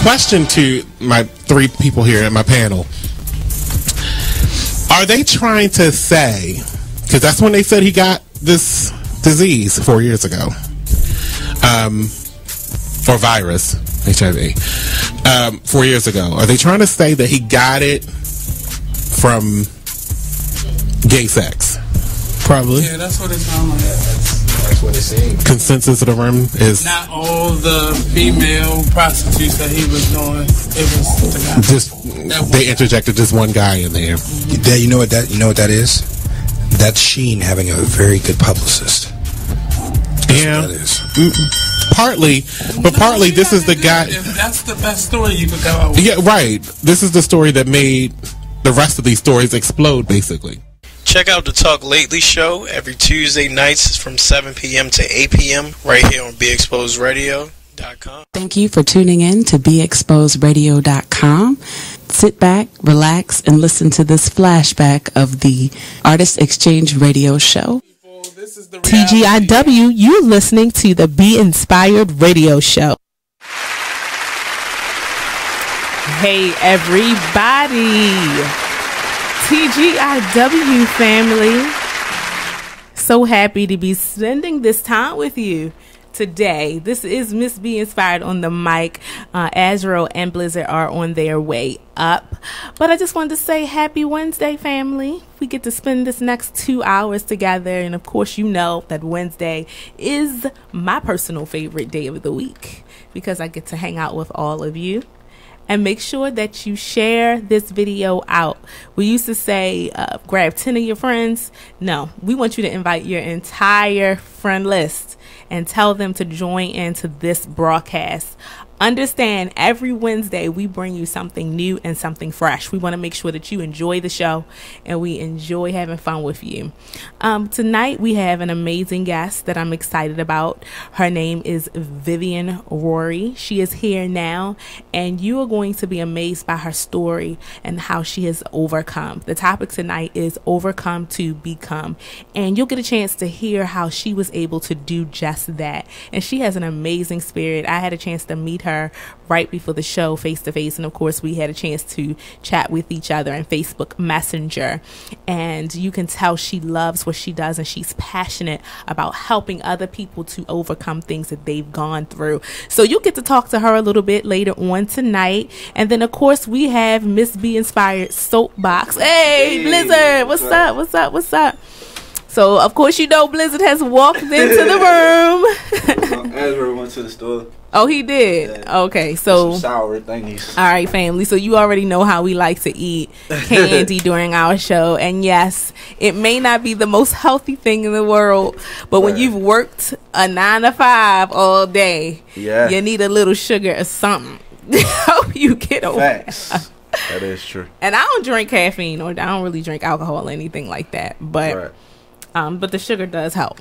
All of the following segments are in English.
question to my three people here at my panel. Are they trying to say, because that's when they said he got this disease 4 years ago, or virus, HIV, 4 years ago. Are they trying to say that he got it from gay sex? Probably. Yeah, that's what it sounds like. That's what it seems. Consensus of the room is not all the female prostitutes that he was doing. It was the guy. Just they interjected just one guy in there. You know what that is? That's Sheen having a very good publicist. That's yeah, what that is. Partly, but partly this is the guy. If that's the best story you could come out with. Yeah, right. This is the story that made the rest of these stories explode, basically. Check out the Talk Lately show every Tuesday nights from 7 p.m. to 8 p.m. right here on BeExposedRadio.com. Thank you for tuning in to BeExposedRadio.com. Sit back, relax, and listen to this flashback of the Artist Exchange Radio Show. TGIW, you listening to the Be Inspired Radio Show. Hey, everybody. TGIW family. So happy to be spending this time with you today. This is Miss Be Inspired on the mic. Azrael and Blizzard are on their way up. But I just wanted to say happy Wednesday, family. We get to spend this next 2 hours together. And of course, you know that Wednesday is my personal favorite day of the week because I get to hang out with all of you. And make sure that you share this video out. We used to say, grab 10 of your friends. No, we want you to invite your entire friend list and tell them to join into this broadcast. Understand, every Wednesday we bring you something new and something fresh. We want to make sure that you enjoy the show and we enjoy having fun with you. Tonight we have an amazing guest that I'm excited about. Her name is Vivian Rory. She is here now and you are going to be amazed by her story and how she has overcome. The topic tonight is overcome to become, and you'll get a chance to hear how she was able to do just that. And she has an amazing spirit. I had a chance to meet her right before the show face to face, and of course we had a chance to chat with each other in Facebook Messenger, and you can tell she loves what she does and she's passionate about helping other people to overcome things that they've gone through. So you'll get to talk to her a little bit later on tonight. And then of course we have Miss Be Inspired Soapbox. Hey Blizzard, what's up? So of course you know Blizzard has walked into the room. Azrael went to the store. Oh, he did? Yeah. Okay, so some sour thingies. All right, family. So you already know how we like to eat candy during our show. And yes, it may not be the most healthy thing in the world, but when you've worked a 9 to 5 all day, you need a little sugar or something to help you get over. Facts. That is true. And I don't drink caffeine, or I don't really drink alcohol or anything like that. But but the sugar does help.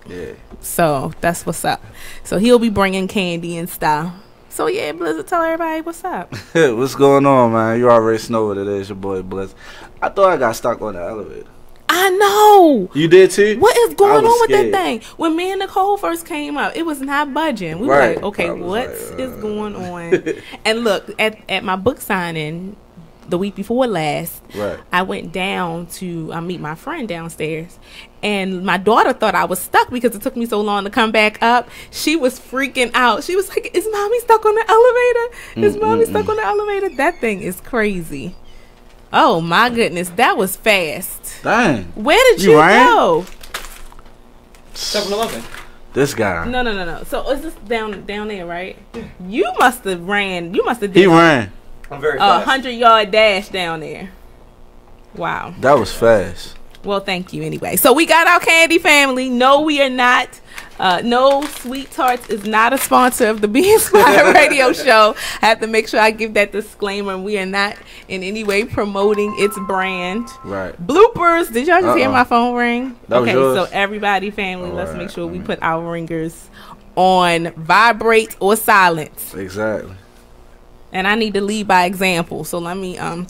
Yeah. So that's what's up. So he'll be bringing candy and stuff. So yeah, Blizzard, tell everybody what's up. What's going on, man? You already know what it is. Your boy Blizzard. I thought I got stuck on the elevator. I know. You did too? What is going on with that thing? When me and Nicole first came up, it was not budging. We were like, okay, what is going on? And look, at my book signing the week before last, I went down to meet my friend downstairs, and my daughter thought I was stuck because it took me so long to come back up. She was freaking out. She was like, is mommy stuck on the elevator? Is mommy stuck on the elevator? That thing is crazy. Oh my goodness, that was fast. Dang. Where did you go? 7-Eleven. This guy. No. So is this down there, right? You must have ran. You must have did. He ran. I'm very fast. 100-yard dash down there. Wow. That was fast. Well, thank you anyway. So we got our candy family. No, we are not. No, Sweet Tarts is not a sponsor of the Be Inspired Radio Show. I have to make sure I give that disclaimer. We are not in any way promoting its brand. Right. Bloopers. Did y'all just hear my phone ring? That was yours? So everybody, family, let's make sure we put our ringers on vibrate or silence. Exactly. And I need to lead by example. So let me turn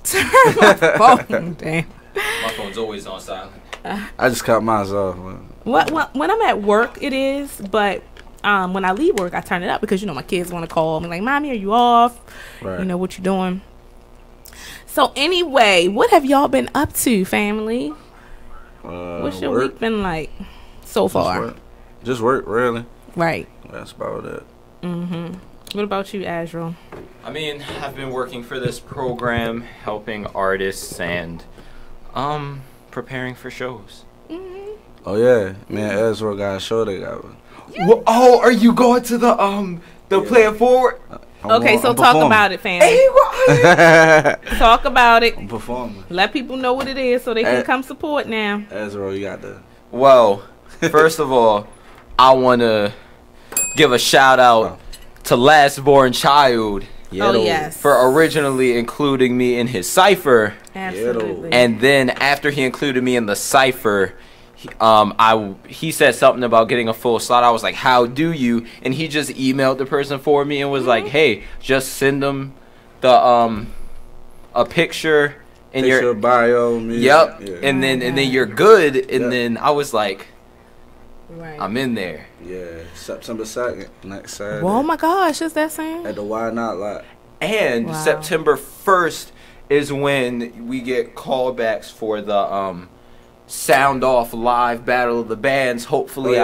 my phone down. My phone's always on silent. I just cut mine off. When I'm at work, it is, but When I leave work, I turn it up because, my kids want to call me like, Mommy, are you off? Right. What you doing? So anyway, what have y'all been up to, family? What's your week been like so far? Just work, really. Right. That's about it. What about you, Azrael? I mean, I've been working for this program, helping artists and preparing for shows. Oh yeah, man, Azrael got a show they got. Well, oh, are you going to the Play It Forward? So talk about it, fam. Talk about it. I'm performing. Let people know what it is so they can come support now. Azrael, you got the. Well, first of all, I want to give a shout out to Last Born Child. Yes. For originally including me in his cipher. Absolutely. And then after he included me in the cipher, he said something about getting a full slot. I was like, how do you? And he just emailed the person for me and was like, hey, just send them the a picture in your bio. Music. Yep. Yeah. And then you're good. And then I was like, right. I'm in there. Yeah, September 2nd, next Saturday. Oh my gosh, is that soon? At the Why Not lot. And September 1st is when we get callbacks for the Sound Off Live Battle of the Bands. Hopefully,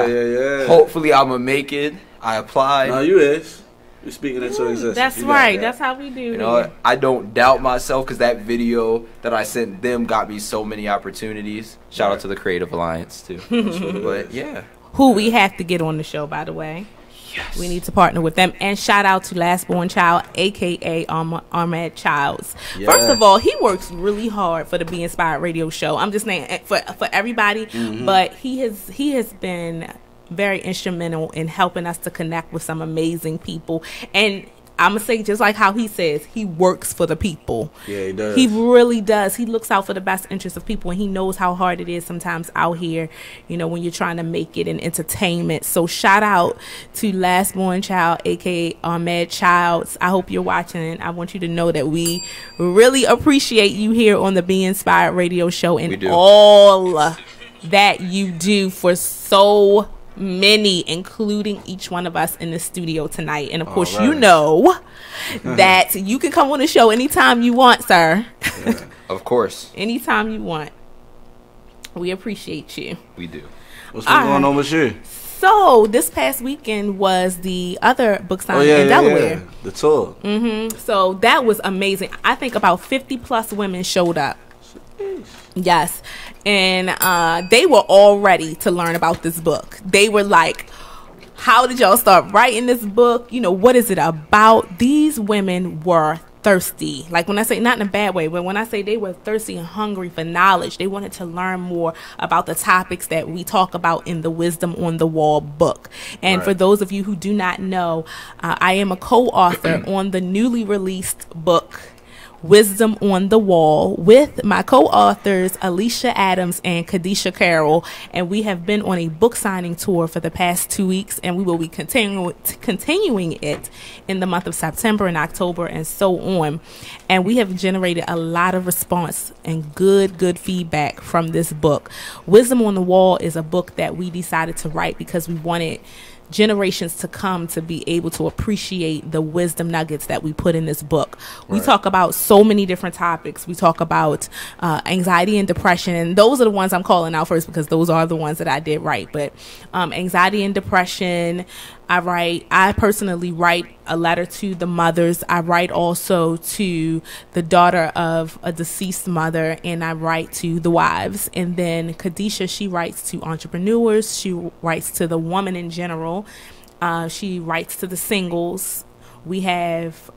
hopefully I'm gonna make it. I applied. No, you is. You're speaking into existence. That's right. That's how we do. You know, I don't doubt myself because that video that I sent them got me so many opportunities. Shout out to the Creative Alliance too. But yeah, who we have to get on the show, by the way. Yes. We need to partner with them. And shout out to Last Born Child, a.k.a. Ahmad Childs. Yes. First of all, he works really hard for the Be Inspired radio show. I'm just saying for everybody. But he has been very instrumental in helping us to connect with some amazing people. And I'm going to say, just like how he says, he works for the people. Yeah, he does. He really does. He looks out for the best interests of people, and he knows how hard it is sometimes out here, when you're trying to make it in entertainment. So shout out to Last Born Child, a.k.a. Ahmed Childs. I hope you're watching, and I want you to know that we really appreciate you here on the Be Inspired radio show and all that you do for so many, including each one of us in the studio tonight. And of course, you know that you can come on the show anytime you want, sir. Yeah, of course. Anytime you want. We appreciate you. We do. What's been going on with you? So this past weekend was the other book signing in Delaware. Yeah. The tour. So that was amazing. I think about 50 plus women showed up. Yes. And they were all ready to learn about this book. They were like, how did y'all start writing this book? What is it about? These women were thirsty. Like, when I say, not in a bad way, but when I say they were thirsty and hungry for knowledge, they wanted to learn more about the topics that we talk about in the Wisdom on the Wall book. And for those of you who do not know, I am a co-author on the newly released book, Wisdom on the Wall, with my co-authors Alicia Adams and Kadisha Carroll, and we have been on a book signing tour for the past 2 weeks, and we will be continuing it in the month of September and October and so on. And we have generated a lot of response and good feedback from this book. Wisdom on the Wall is a book that we decided to write because we wanted generations to come to be able to appreciate the wisdom nuggets that we put in this book. We talk about so many different topics. We talk about anxiety and depression, and those are the ones I'm calling out first because those are the ones that I did write. But anxiety and depression, I personally write a letter to the mothers. I write also to the daughter of a deceased mother, and I write to the wives. And then Kadisha, she writes to entrepreneurs. She writes to the woman in general. She writes to the singles. We have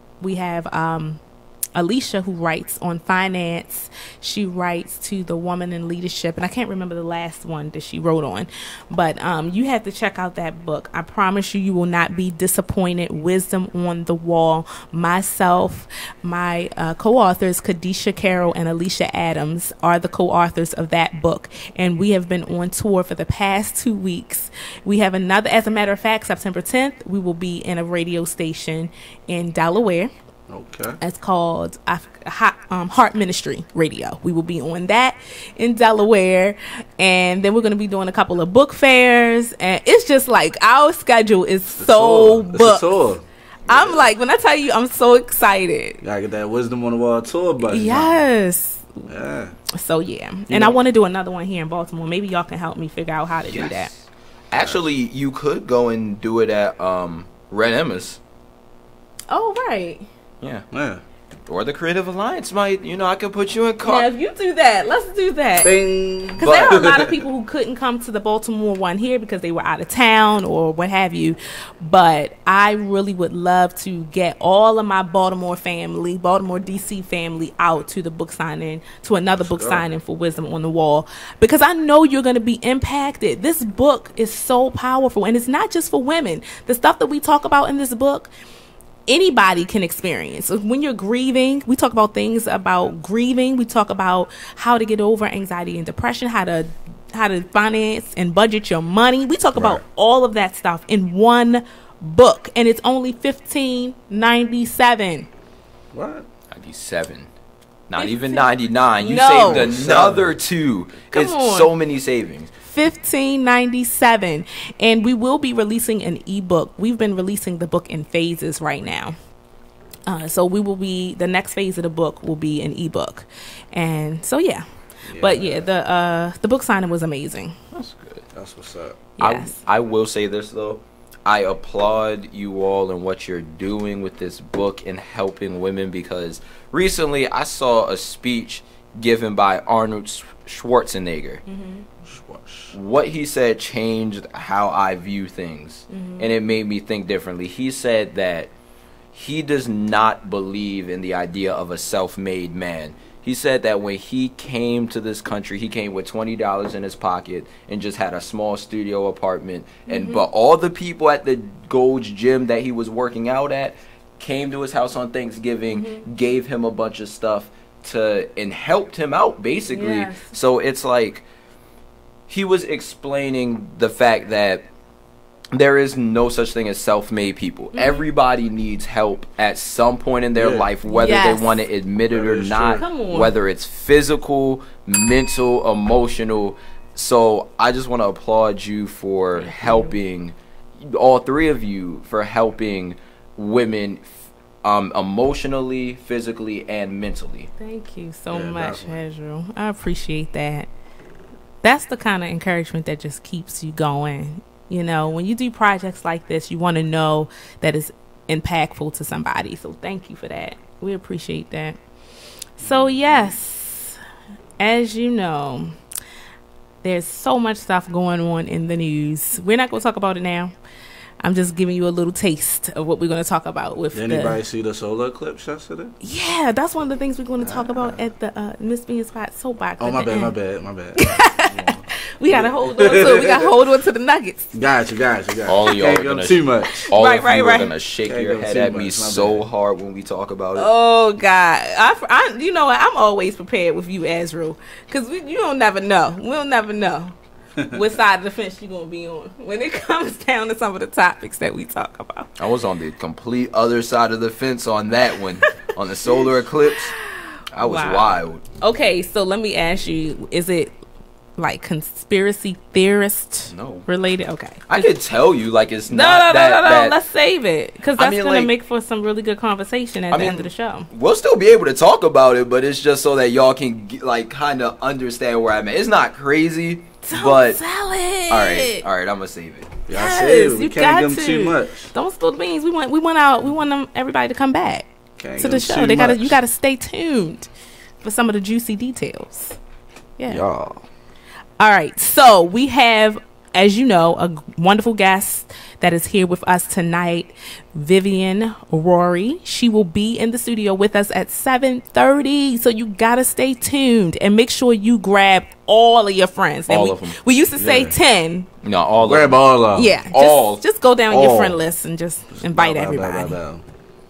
Alicia, who writes on finance. She writes to the woman in leadership, and I can't remember the last one that she wrote on, but you have to check out that book. I promise you will not be disappointed. Wisdom on the Wall. Myself, my co-authors Kadisha Carroll and Alicia Adams are the co-authors of that book, and we have been on tour for the past 2 weeks. We have another, as a matter of fact, September 10th we will be in a radio station in Delaware. Okay. It's called Heart Ministry Radio. We will be on that in Delaware, and then we're going to be doing a couple of book fairs, and it's just like our schedule is so booked. It's a tour. I'm like, when I tell you, I'm so excited. Gotta get that Wisdom on the Wall tour bus. Yes. Yeah. So yeah, and I want to do another one here in Baltimore. Maybe y'all can help me figure out how to do that. Actually, you could go and do it at Red Emma's. Oh right. Yeah. Or the Creative Alliance might, I could put you in Yeah, if you do that, let's do that. Bing. Because there are a lot of people who couldn't come to the Baltimore one here because they were out of town or what have you. But I really would love to get all of my Baltimore DC family out to the book signing, to another book signing for Wisdom on the Wall. Because I know you're going to be impacted. This book is so powerful. And it's not just for women. The stuff that we talk about in this book, anybody can experience. When you're grieving, we talk about things about grieving. We talk about how to get over anxiety and depression, how to finance and budget your money. We talk about all of that stuff in one book, and it's only $15.97. What? 97. Not even 99. You No. saved another $2. It's on. so many savings. $15.97, and we will be releasing an ebook. We've been releasing the book in phases right now, so we will be, the next phase of the book will be an ebook, and so but the book signing was amazing. That's good. That's what's up. Yes. I will say this though, I applaud you all and what you're doing with this book and helping women, because recently I saw a speech given by Arnold Schwarzenegger. Mm-hmm. What he said changed how I view things, and it made me think differently. He said that he does not believe in the idea of a self-made man. He said that when he came to this country, he came with $20 in his pocket and just had a small studio apartment. But all the people at the Gold's Gym that he was working out at came to his house on Thanksgiving, gave him a bunch of stuff and helped him out, basically. Yes. So it's like, he was explaining the fact that there is no such thing as self-made people. Everybody needs help at some point in their life, whether they want to admit it or not, whether it's physical, mental, emotional. So I just want to applaud you for helping, all three of you, for helping women emotionally, physically, and mentally. Thank you so much, Azrael. I appreciate that. That's the kind of encouragement that just keeps you going. When you do projects like this, you want to know that it's impactful to somebody. So thank you for that. We appreciate that. So yes, as you know, there's so much stuff going on in the news. We're not going to talk about it now. I'm just giving you a little taste of what we're going to talk about with Did anybody see the solar eclipse yesterday? Yeah, that's one of the things we're going to talk about at the Miss Being Spot soapbox. Oh, my bad. We got to hold on to it. We got to hold on to the nuggets. Got you. All of y'all Can't are go too much. All Right, of you right. are going to shake Can't your go head too at much, me my so bad. hard when we talk about it. Oh, God. You know what? I'm always prepared with you, Azrael, because you don't never know. We'll never know what side of the fence you're going to be on when it comes down to some of the topics that we talk about. I was on the complete other side of the fence on that one. On the solar eclipse, I was wild. Okay, so let me ask you, is it like conspiracy theorist related? Okay. I could tell you, like, it's No. not that. Let's save it, because that's going to like, make for some really good conversation at the end of the show. We'll still be able to talk about it, but it's just so that y'all can, like, kind of understand where I'm at. It's not crazy, Don't sell it. All right, I'm going to save it. Yes, you can't give them too much. Don't spill the beans. We want everybody to come back to the show. You got to stay tuned for some of the juicy details. Yeah. Y'all. All right. So we have, as you know, a wonderful guest that is here with us tonight, Vivian Rory. She will be in the studio with us at 7:30. So you got to stay tuned and make sure you grab all of your friends. All of them. We used to say 10. No, all of them. Grab all of them. Yeah. Just go down your friend list and just invite everybody.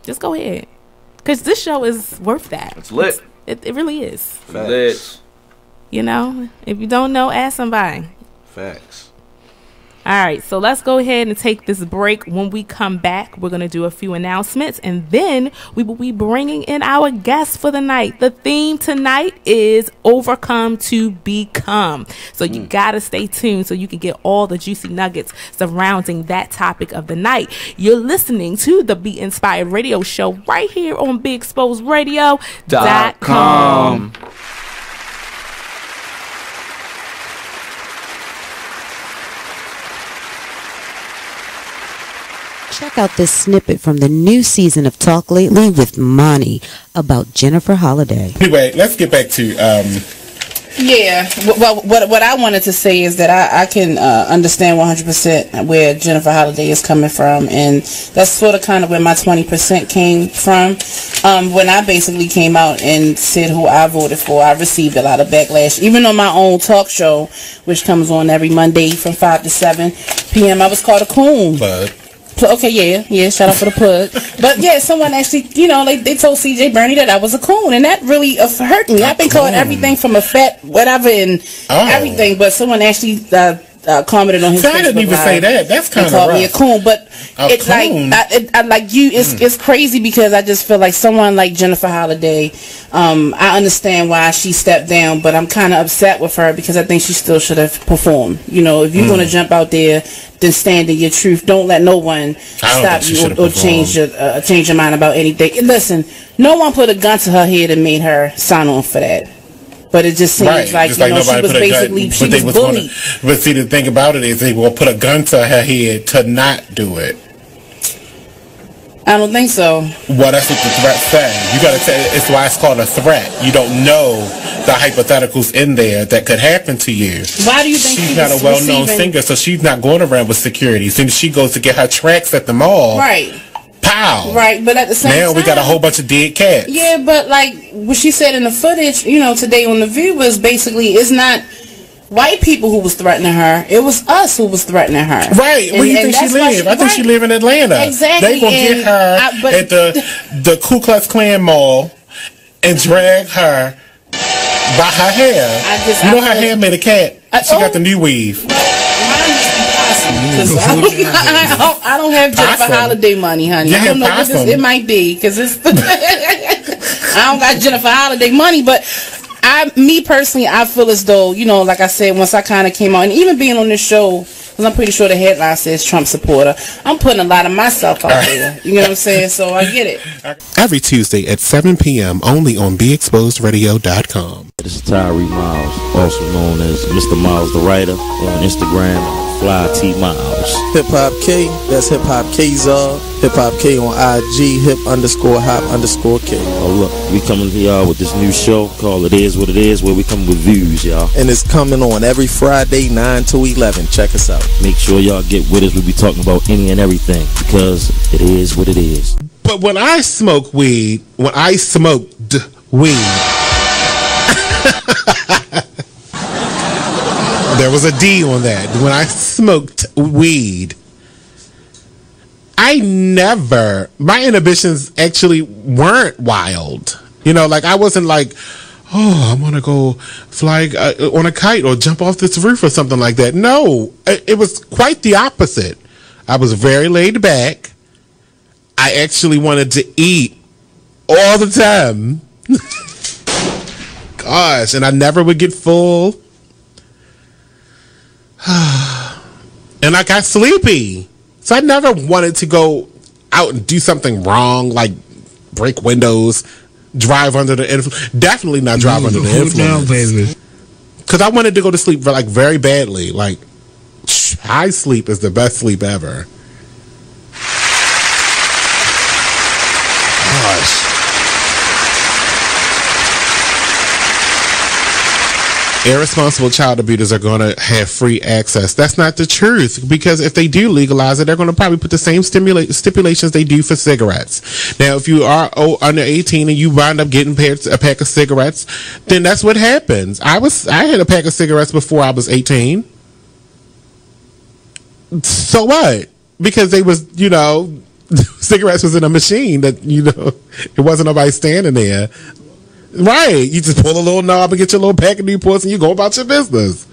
Just go ahead. Because this show is worth that. It's lit. It really is. Lit. If you don't know, ask somebody. Facts. All right, so let's go ahead and take this break. When we come back, we're going to do a few announcements, and then we will be bringing in our guest for the night. The theme tonight is Overcome to Become. So you got to stay tuned so you can get all the juicy nuggets surrounding that topic of the night. You're listening to the Be Inspired Radio Show right here on BeExposedRadio.com. Check out this snippet from the new season of Talk Lately with Monty about Jennifer Holliday. Anyway, let's get back to Yeah, well, what I wanted to say is that I can understand 100% where Jennifer Holliday is coming from, and that's sort of kind of where my 20% came from. When I basically came out and said who I voted for, I received a lot of backlash. Even on my own talk show, which comes on every Monday from 5 to 7 p.m., I was called a coon. Okay, yeah, shout out for the plug. But yeah, someone actually, you know, they told CJ Bernie that I was a coon, and that really hurt me. I've been called everything from a fat whatever and everything, but someone actually commented on his Facebook I didn't even say that. That's kind of called rough. me a coon, but it's like I like you. It's crazy because I just feel like someone like Jennifer Holliday. I understand why she stepped down, but I'm kind of upset with her because I think she still should have performed. You know, if you're going to jump out there, then stand in your truth. Don't let no one stop you or change your mind about anything. And listen, no one put a gun to her head and made her sign on for that. But it just seems like, you know, she was basically, she was bullied. But see, the thing about it is they will put a gun to her head to not do it. I don't think so. Well, that's what the threat says. You got to tell. It's why it's called a threat. You don't know the hypotheticals in there that could happen to you. Why do you think she's not a well-known singer, so she's not going around with security. Since she goes to get her tracks at the mall, right? Pow! Right, but at the same time, now we got a whole bunch of dead cats. Yeah, but like what she said in the footage, you know, today on The View was basically it's not white people who was threatening her. It was us who was threatening her. Right. Where do you think she live? I think she live in Atlanta. Exactly. They gonna get her at the Ku Klux Klan mall and drag her by her hair. You know her hair made a cat. She got the new weave. I don't have Jennifer Holliday money, honey. I don't know what this, it might be because it's I don't got Jennifer Holliday money, but me personally, I feel as though, you know, like I said, once I kind of came out, and even being on this show, because I'm pretty sure the headline says Trump supporter, I'm putting a lot of myself out there. You know what I'm saying? So I get it. Every Tuesday at 7 p.m. only on BeExposedRadio.com. This is Tyree Miles, also known as Mr. Miles the Writer, on Instagram. Fly T Miles. Hip Hop K, that's Hip Hop Kzar. Hip Hop K on IG, hip_hop_K. Oh look, we coming to y'all with this new show called It Is What It Is, where we come with views, y'all. And it's coming on every Friday, 9 to 11. Check us out. Make sure y'all get with us. We'll be talking about any and everything, because it is what it is. But when I smoked weed, there was a D on that. When I smoked weed, my inhibitions actually weren't wild. You know, like I wasn't like, oh, I want to go fly on a kite or jump off this roof or something like that. No, it was quite the opposite. I was very laid back. I actually wanted to eat all the time. Gosh, and I never would get full. And I got sleepy. So I never wanted to go out and do something wrong, like break windows, drive under the influence. Definitely not drive under the influence. Because I wanted to go to sleep like very badly. Like, high sleep is the best sleep ever. Gosh. Irresponsible child abusers are going to have free access. That's not the truth, because if they do legalize it, they're going to probably put the same stipulations they do for cigarettes. Now, if you are under 18 and you wind up getting a pack of cigarettes, then that's what happens. I had a pack of cigarettes before I was 18. So what? Because they was, you know, cigarettes was in a machine that, you know, it wasn't nobody standing there. Right, you just pull a little knob and get your little pack of Newports and you go about your business.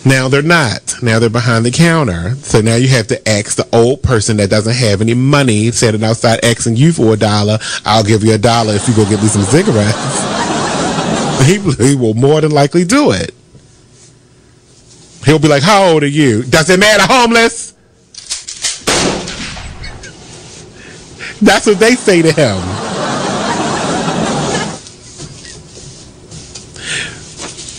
Now they're not. Now they're behind the counter. So now you have to ask the old person that doesn't have any money, standing outside asking you for $1. I'll give you $1 if you go get me some cigarettes. He will more than likely do it. He'll be like, how old are you? Does it matter, homeless? That's what they say to him.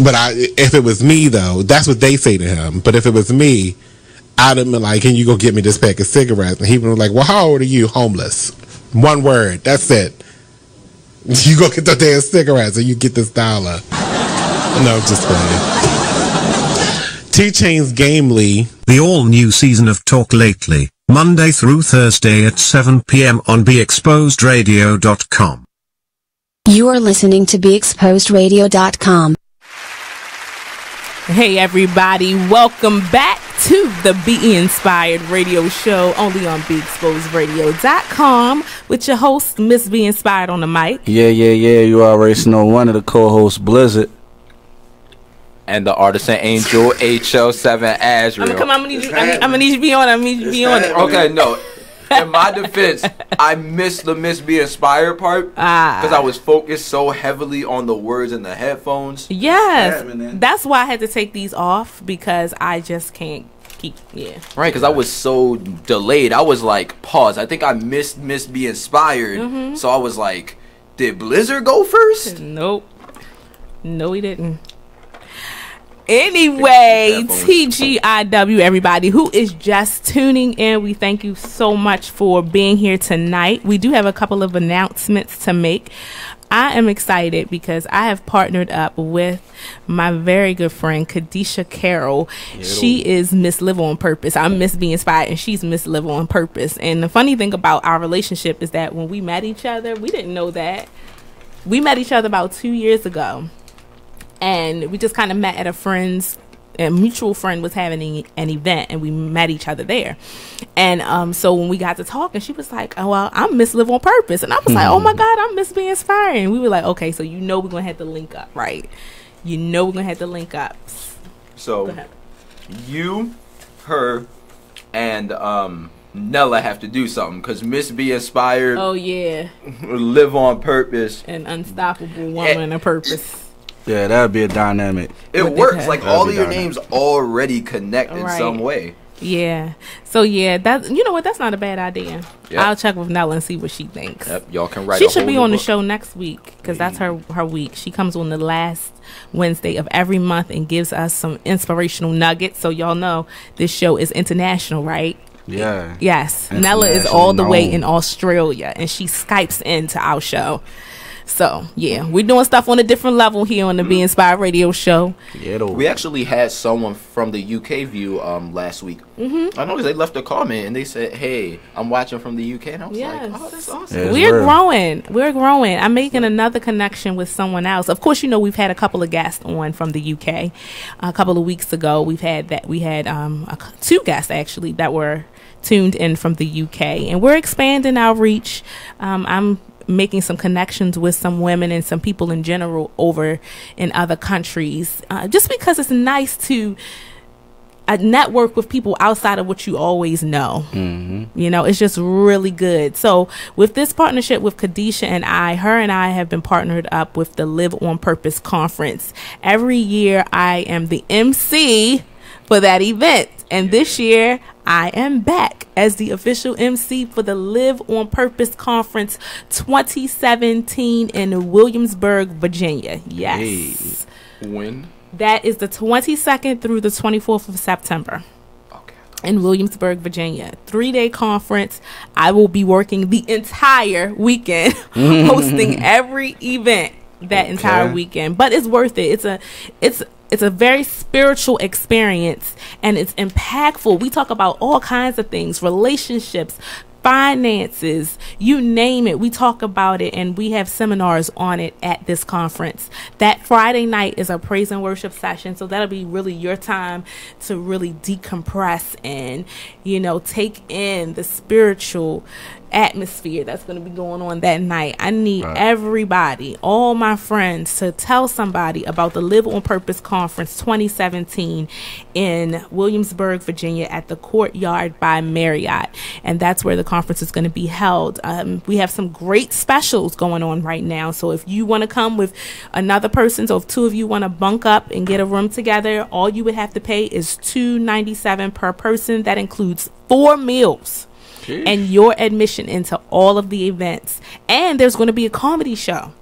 But if it was me, though, that's what they say to him. But if it was me, I'd have been like, can you go get me this pack of cigarettes? And he would be like, well, how old are you? Homeless. One word. That's it. You go get the damn cigarettes and you get this $1. No, I'm just playing. T-Chain's Gamely. The all-new season of Talk Lately, Monday through Thursday at 7 p.m. on BeExposedRadio.com. You are listening to BeExposedRadio.com. Hey everybody, welcome back to the Be Inspired radio show, only on BeExposedRadio.com, with your host, Miss Be Inspired on the mic. Yeah, you already know one of the co-hosts, Blizzard. And the artisan angel, HL7 Azrael. Come on, I'm gonna need you to be on it. Okay, no. In my defense, I missed the Miss Be Inspired part because I was focused so heavily on the words in the headphones. Yes, that's why I had to take these off, because I just can't keep, Right, because I was so delayed. I was like, pause. I think I missed Miss Be Inspired. So I was like, did Blizzard go first? Nope. No, he didn't. Anyway, TGIW, everybody who is just tuning in, we thank you so much for being here tonight. We do have a couple of announcements to make. I am excited because I have partnered up with my very good friend, Kadisha Carroll. She is Miss Live on Purpose. I'm Miss Be Inspired, and she's Miss Live on Purpose. And the funny thing about our relationship is that when we met each other, we didn't know that. We met each other about 2 years ago. And we just kind of met at a mutual friend was having an event, and we met each other there. And so when we got to talking, she was like, oh, well, I'm Miss Live on Purpose. And I was like, oh my God, I'm Miss Be Inspired. And we were like, okay, so we're going to have to link up, right? We're going to have to link up. So you, her, and Nella have to do something, because Miss Be Inspired. Oh, yeah. Live on Purpose. An unstoppable woman of purpose. Yeah, that would be a dynamic. It works. Like, all of your names already connect in some way. Yeah. So, that, you know what? That's not a bad idea. Yep. I'll check with Nella and see what she thinks. Yep. Y'all can write She a should whole be new on the book. show next week, because that's her week. She comes on the last Wednesday of every month and gives us some inspirational nuggets. So, y'all know this show is international, right? Yeah. Yes. Nella is all the way in Australia, and she Skypes into our show. So, we're doing stuff on a different level here on the Be Inspired radio show. We actually had someone from the UK view last week. I know, because they left a comment and they said, hey, I'm watching from the UK. And I was like, oh, that's awesome. We're growing. I'm making another connection with someone else. Of course, we've had a couple of guests on from the UK. A couple of weeks ago, we had 2 guests, actually, that were tuned in from the UK. And we're expanding our reach. I'm making some connections with some women and some people in general over in other countries, just because it's nice to network with people outside of what you always know. It's just really good. So with this partnership with Kadisha and her and I have been partnered up with the Live on Purpose conference. Every year I am the MC for that event, and this year I am back as the official MC for the Live on Purpose Conference 2017 in Williamsburg, Virginia. Yes. Hey. When? That is the 22nd through the 24th of September. In Williamsburg, Virginia. 3-day conference. I will be working the entire weekend, hosting every event that entire weekend. But it's worth it. It's a very spiritual experience, and it's impactful. We talk about all kinds of things, relationships, finances, you name it. We talk about it, and we have seminars on it at this conference. That Friday night is a praise and worship session, so that'll be really your time to really decompress and, take in the spiritual atmosphere that's going to be going on that night. I need everybody, all my friends, to tell somebody about the Live on Purpose Conference 2017 in Williamsburg, Virginia at the Courtyard by Marriott. And that's where the conference is going to be held. We have some great specials going on right now. So if you want to come with another person, so if two of you want to bunk up and get a room together, all you would have to pay is $297 per person. That includes 4 meals. Jeez. And your admission into all of the events. And there's going to be a comedy show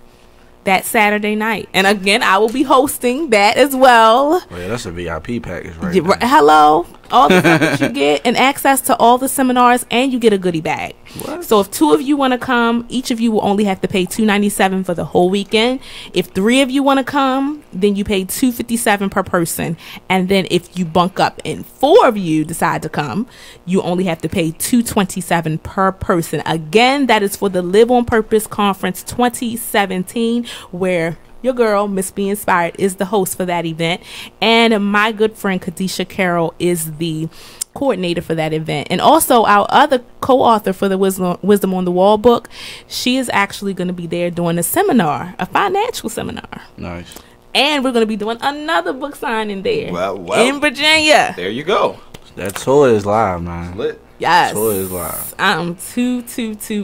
that Saturday night. And again, I will be hosting that as well. Oh, yeah, that's a VIP package right there. Hello. All the stuff that you get and access to all the seminars, and you get a goodie bag. What? So if 2 of you want to come, each of you will only have to pay $297 for the whole weekend. If 3 of you want to come, then you pay $257 per person. And then if you bunk up and 4 of you decide to come, you only have to pay $227 per person. Again, that is for the Live on Purpose Conference 2017, where your girl, Miss Be Inspired, is the host for that event. And my good friend, Kadisha Carroll, is the coordinator for that event. And also our other co-author for the Wisdom on the Wall book, she is actually going to be there doing a seminar, a financial seminar. Nice. And we're going to be doing another book signing there in Virginia. There you go. That tour is live, man. Lit. Yes. Tour is live. I'm too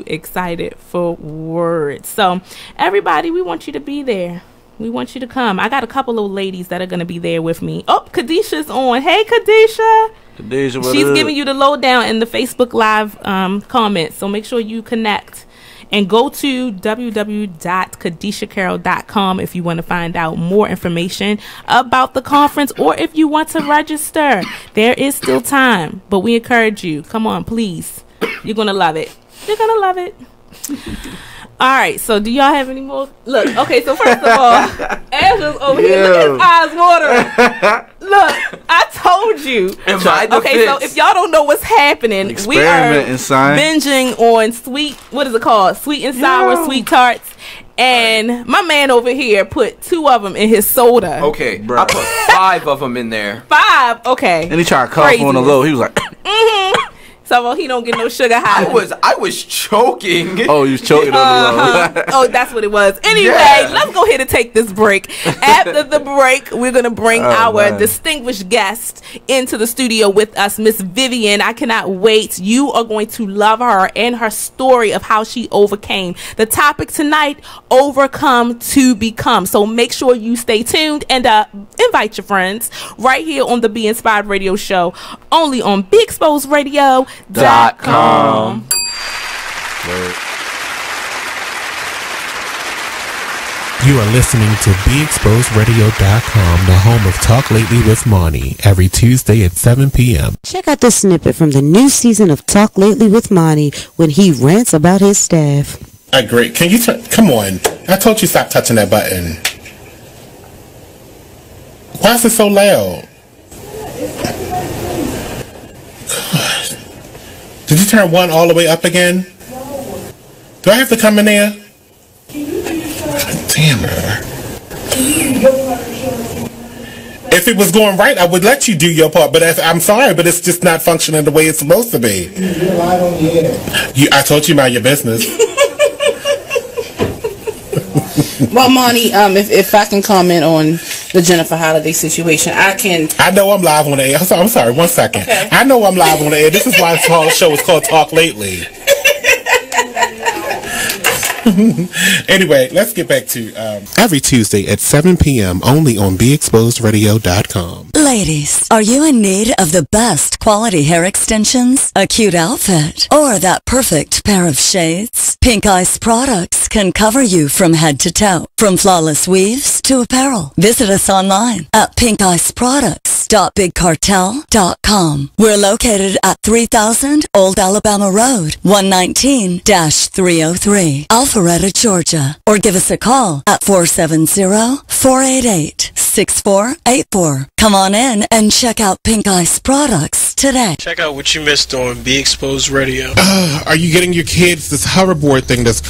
excited for words. So everybody, we want you to be there. We want you to come. I got a couple of ladies that are going to be there with me. Oh, Kadisha's on. Hey, Kadisha. Kadisha, she's giving you the lowdown in the Facebook Live comments. So make sure you connect. And go to www.kadishacarroll.com if you want to find out more information about the conference, or if you want to register. There is still time, but we encourage you. Come on, please. You're going to love it. You're going to love it. All right, so do y'all have any more? Look, okay, so first of all, Azrael's over here. Look at his eyes watering. Look, I told you. Okay, so if y'all don't know what's happening, we are binging on sweet and sour sweet tarts. And my man over here put 2 of them in his soda. Okay, bro. I put 5 of them in there. 5, okay. And he tried to cough on the low. He was like, So he don't get no sugar high. I was choking. Oh, you was choking on the low. Oh, that's what it was. Anyway, let's go ahead and take this break. After the break, we're going to bring our distinguished guest into the studio with us, Miss Vivian. I cannot wait. You are going to love her and her story of how she overcame. The topic tonight, overcome to become. So make sure you stay tuned and invite your friends right here on the Be Inspired Radio Show, only on BeExposedRadio.com. You are listening to BeExposedRadio.com, the home of Talk Lately with Monty, every Tuesday at 7 p.m. Check out this snippet from the new season of Talk Lately with Monty when he rants about his staff. I agree. Can you come on? I told you stop touching that button. Why is it so loud? God. Did you turn 1 all the way up again? Do I have to come in there? God damn her. If it was going right, I would let you do your part, but I'm sorry, but it's just not functioning the way it's supposed to be. You're live on the air. I told you mind your business. Well, Monty, if I can comment on the Jennifer Holliday situation, I can. I know I'm live on the air. I'm sorry, 1 second. Okay. I know I'm live on the air. This is why this whole show is called Talk Lately. Anyway, let's get back to every Tuesday at 7 p.m. only on BeExposedRadio.com. Ladies, are you in need of the best quality hair extensions, a cute outfit, or that perfect pair of shades? Pink Ice Products can cover you from head to toe, from flawless weaves to apparel. Visit us online at pinkiceproducts.bigcartel.com. We're located at 3000 Old Alabama Road, 119-303, Alpharetta, Georgia. Or give us a call at 470-488-6484. Come on in and check out Pink Ice Products today. Check out what you missed on Be Exposed Radio. Are you getting your kids this hoverboard thing that's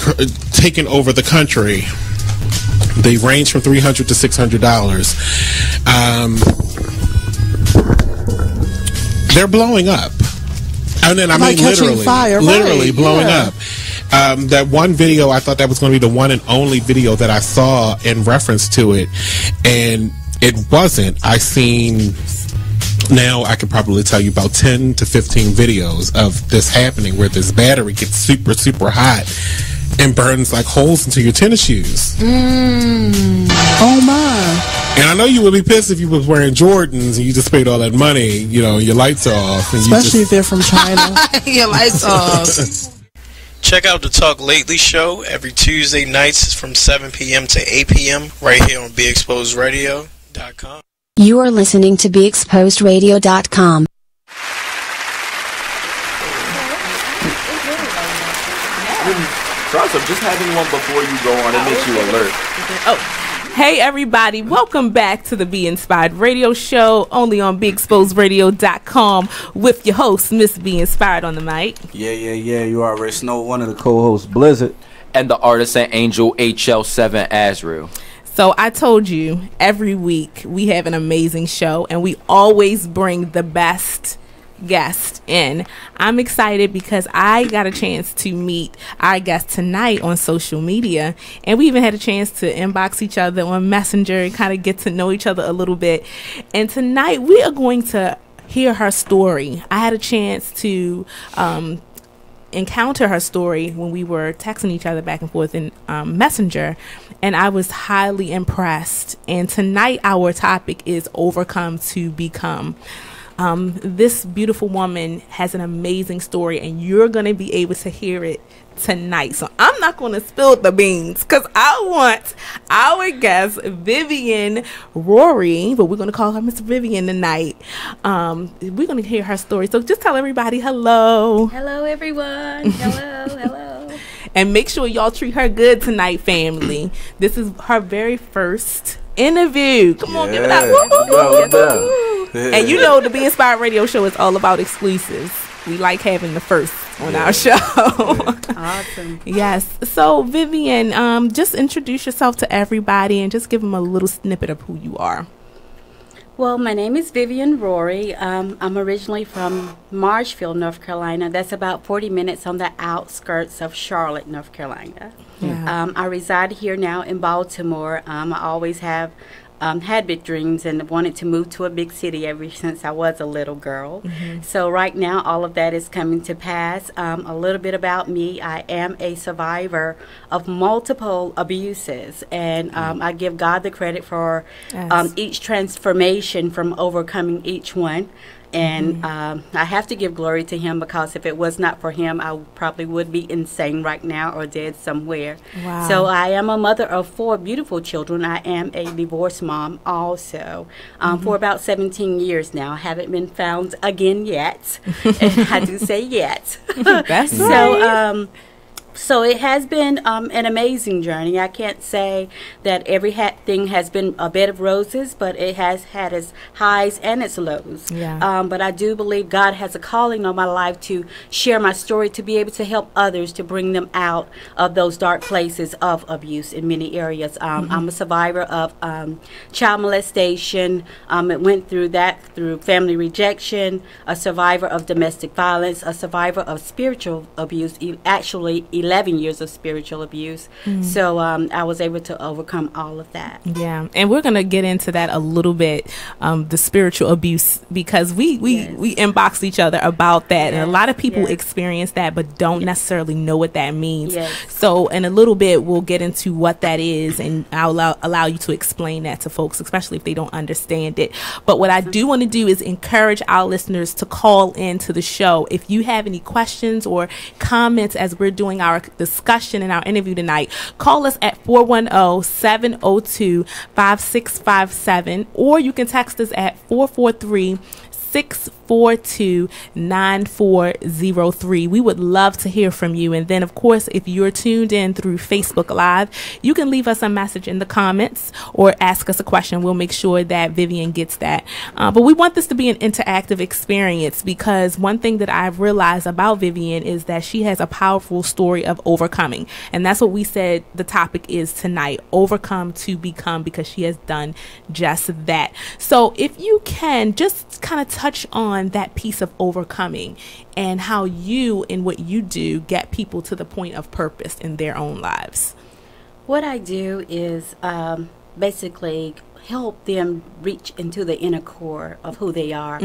taking over the country? They range from $300 to $600. They're blowing up. And then I mean literally blowing up. That one video, I thought that was going to be the one and only video that I saw in reference to it, and it wasn't. I seen, now I could probably tell you about 10 to 15 videos of this happening, where this battery gets super, super hot and burns like holes into your tennis shoes. Oh my. And I know you would be pissed if you was wearing Jordans and you just paid all that money, you know, your lights are off. And especially if they're from China. Your lights off. Check out the Talk Lately show every Tuesday nights from 7 p.m. to 8 p.m. right here on BeExposedRadio.com. You are listening to BeExposedRadio.com. Also, just having one before you go on, it makes you alert. Oh, hey everybody, welcome back to the Be Inspired Radio Show, only on BeExposedRadio.com with your host, Miss Be Inspired on the mic. Yeah, you already know one of the co-hosts, Blizzard. And the artist and angel, HL7 Azrael. So I told you, every week we have an amazing show, and we always bring the best guest in. I'm excited because I got a chance to meet our guest tonight on social media, and we even had a chance to inbox each other on Messenger and kind of get to know each other a little bit. And tonight we are going to hear her story. I had a chance to encounter her story when we were texting each other back and forth in Messenger, and I was highly impressed. And tonight our topic is overcome to become. This beautiful woman has an amazing story, and you're going to be able to hear it tonight. So I'm not going to spill the beans because I want our guest, Vivian Rory, but we're going to call her Miss Vivian tonight. We're going to hear her story. So just tell everybody hello. Hello, everyone. Hello. And make sure y'all treat her good tonight, family. This is her very first interview. Come on, give it up. And you know the Be Inspired Radio Show is all about exclusives. We like having the first on our show. Awesome. Yes. So Vivian, just introduce yourself to everybody and just give them a little snippet of who you are. Well, my name is Vivian Rory. I'm originally from Marshfield, North Carolina. That's about 40 minutes on the outskirts of Charlotte, North Carolina. Yeah. I reside here now in Baltimore. I always have had big dreams and wanted to move to a big city ever since I was a little girl. Mm-hmm. So right now, all of that is coming to pass. A little bit about me. I am a survivor of multiple abuses, and I give God the credit for each transformation from overcoming each one. And I have to give glory to him, because if it was not for him, I probably would be insane right now or dead somewhere. Wow. So I am a mother of 4 beautiful children. I am a divorced mom also for about 17 years now. I haven't been found again yet. And I do say yet. That's right. So it has been an amazing journey. I can't say that every thing has been a bed of roses, but it has had its highs and its lows. Yeah. But I do believe God has a calling on my life to share my story, to be able to help others, to bring them out of those dark places of abuse in many areas. I'm a survivor of child molestation. It went through that, through family rejection, a survivor of domestic violence, a survivor of spiritual abuse, actually 11 years of spiritual abuse. So I was able to overcome all of that. Yeah, and we're going to get into that a little bit, the spiritual abuse, because we inboxed each other about that, and a lot of people experience that but don't necessarily know what that means. So in a little bit we'll get into what that is, and I'll allow you to explain that to folks, especially if they don't understand it. But what I do want to do is encourage our listeners to call into the show if you have any questions or comments as we're doing our discussion in our interview tonight. Call us at 410-702-5657, or you can text us at 443-642-9403. We would love to hear from you. And then, of course, if you're tuned in through Facebook Live, you can leave us a message in the comments or ask us a question. We'll make sure that Vivian gets that. But we want this to be an interactive experience, because one thing that I've realized about Vivian is that she has a powerful story of overcoming. And that's what we said the topic is tonight, overcome to become, because she has done just that. So if you can just kind of touch on on that piece of overcoming and how you and what you do get people to the point of purpose in their own lives. What I do is basically help them reach into the inner core of who they are.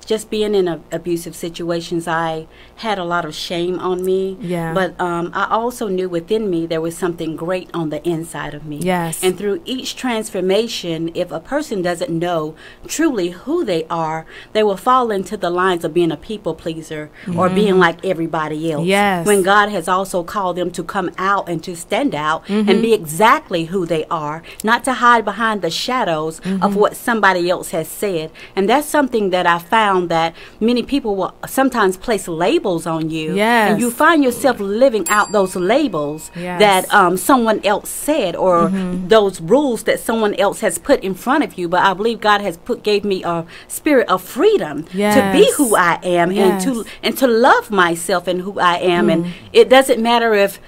Just being in abusive situations, I had a lot of shame on me. But I also knew within me there was something great on the inside of me. And through each transformation, if a person doesn't know truly who they are, they will fall into the lines of being a people pleaser or being like everybody else. When God has also called them to come out and to stand out and be exactly who they are, not to hide behind the shadows of what somebody else has said. And that's something that I found, that many people will sometimes place labels on you, and you find yourself living out those labels that someone else said, or those rules that someone else has put in front of you. But I believe God has gave me a spirit of freedom to be who I am, and to love myself and who I am. And it doesn't matter if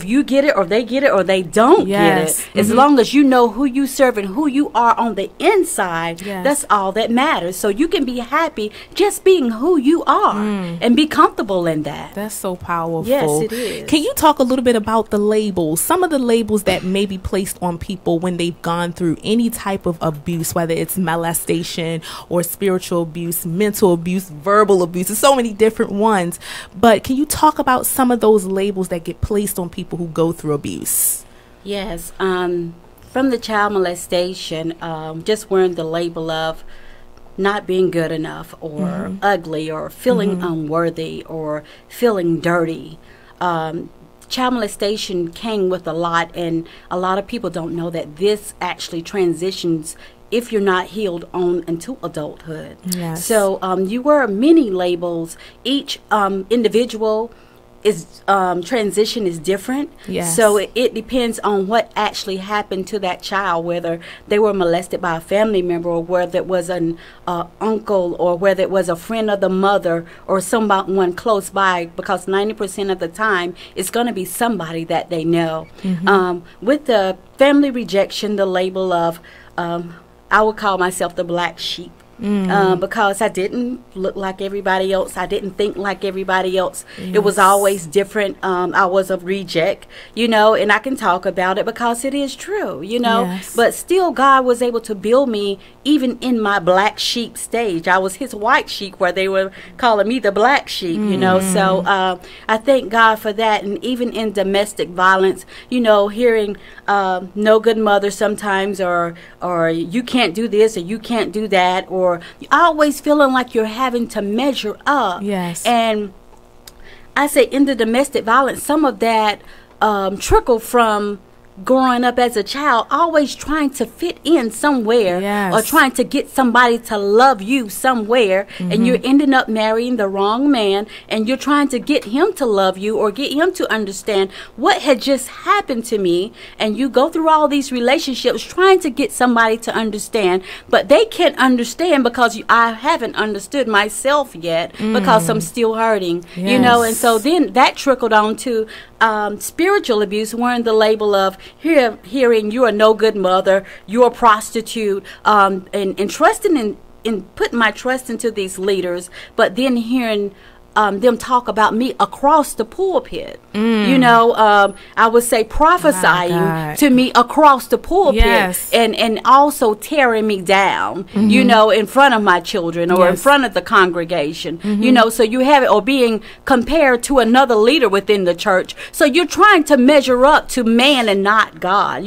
you get it or they get it or they don't get it. As long as you know who you serve and who you are on the inside, that's all that matters. So you can be happy just being who you are and be comfortable in that. That's so powerful. Yes, it is. Can you talk a little bit about the labels, some of the labels that may be placed on people when they've gone through any type of abuse, whether it's molestation or spiritual abuse, mental abuse, verbal abuse? There's so many different ones. But can you talk about some of those labels that get placed on people who go through abuse? Yes. From the child molestation, just wearing the label of not being good enough, or ugly, or feeling unworthy, or feeling dirty. Child molestation came with a lot, and a lot of people don't know that this actually transitions if you're not healed on into adulthood. So you wear many labels. Each individual is transition is different. So it depends on what actually happened to that child, whether they were molested by a family member, or whether it was an uncle, or whether it was a friend of the mother, or someone close by, because 90% of the time it's going to be somebody that they know. With the family rejection, the label of I would call myself the black sheep. Because I didn't look like everybody else. I didn't think like everybody else. It was always different. I was a reject, and I can talk about it because it is true, But still, God was able to build me even in my black sheep stage. I was his white sheep, where they were calling me the black sheep, So I thank God for that. And even in domestic violence, hearing no good mother sometimes, or you can't do this, or you can't do that, or always feeling like you're having to measure up. And I say in the domestic violence, some of that trickled from growing up as a child, always trying to fit in somewhere, or trying to get somebody to love you somewhere, and you're ending up marrying the wrong man, and you're trying to get him to love you, or get him to understand what had just happened to me. And you go through all these relationships trying to get somebody to understand, but they can't understand because I haven't understood myself yet, because I'm still hurting, and so then that trickled on to spiritual abuse, wearing the label of hearing you're a no good mother, you're a prostitute, and trusting in putting my trust into these leaders, but then hearing them talk about me across the pulpit. I would say prophesying to me across the pulpit, and also tearing me down, in front of my children, or in front of the congregation, so you have it, or being compared to another leader within the church. So you're trying to measure up to man and not God,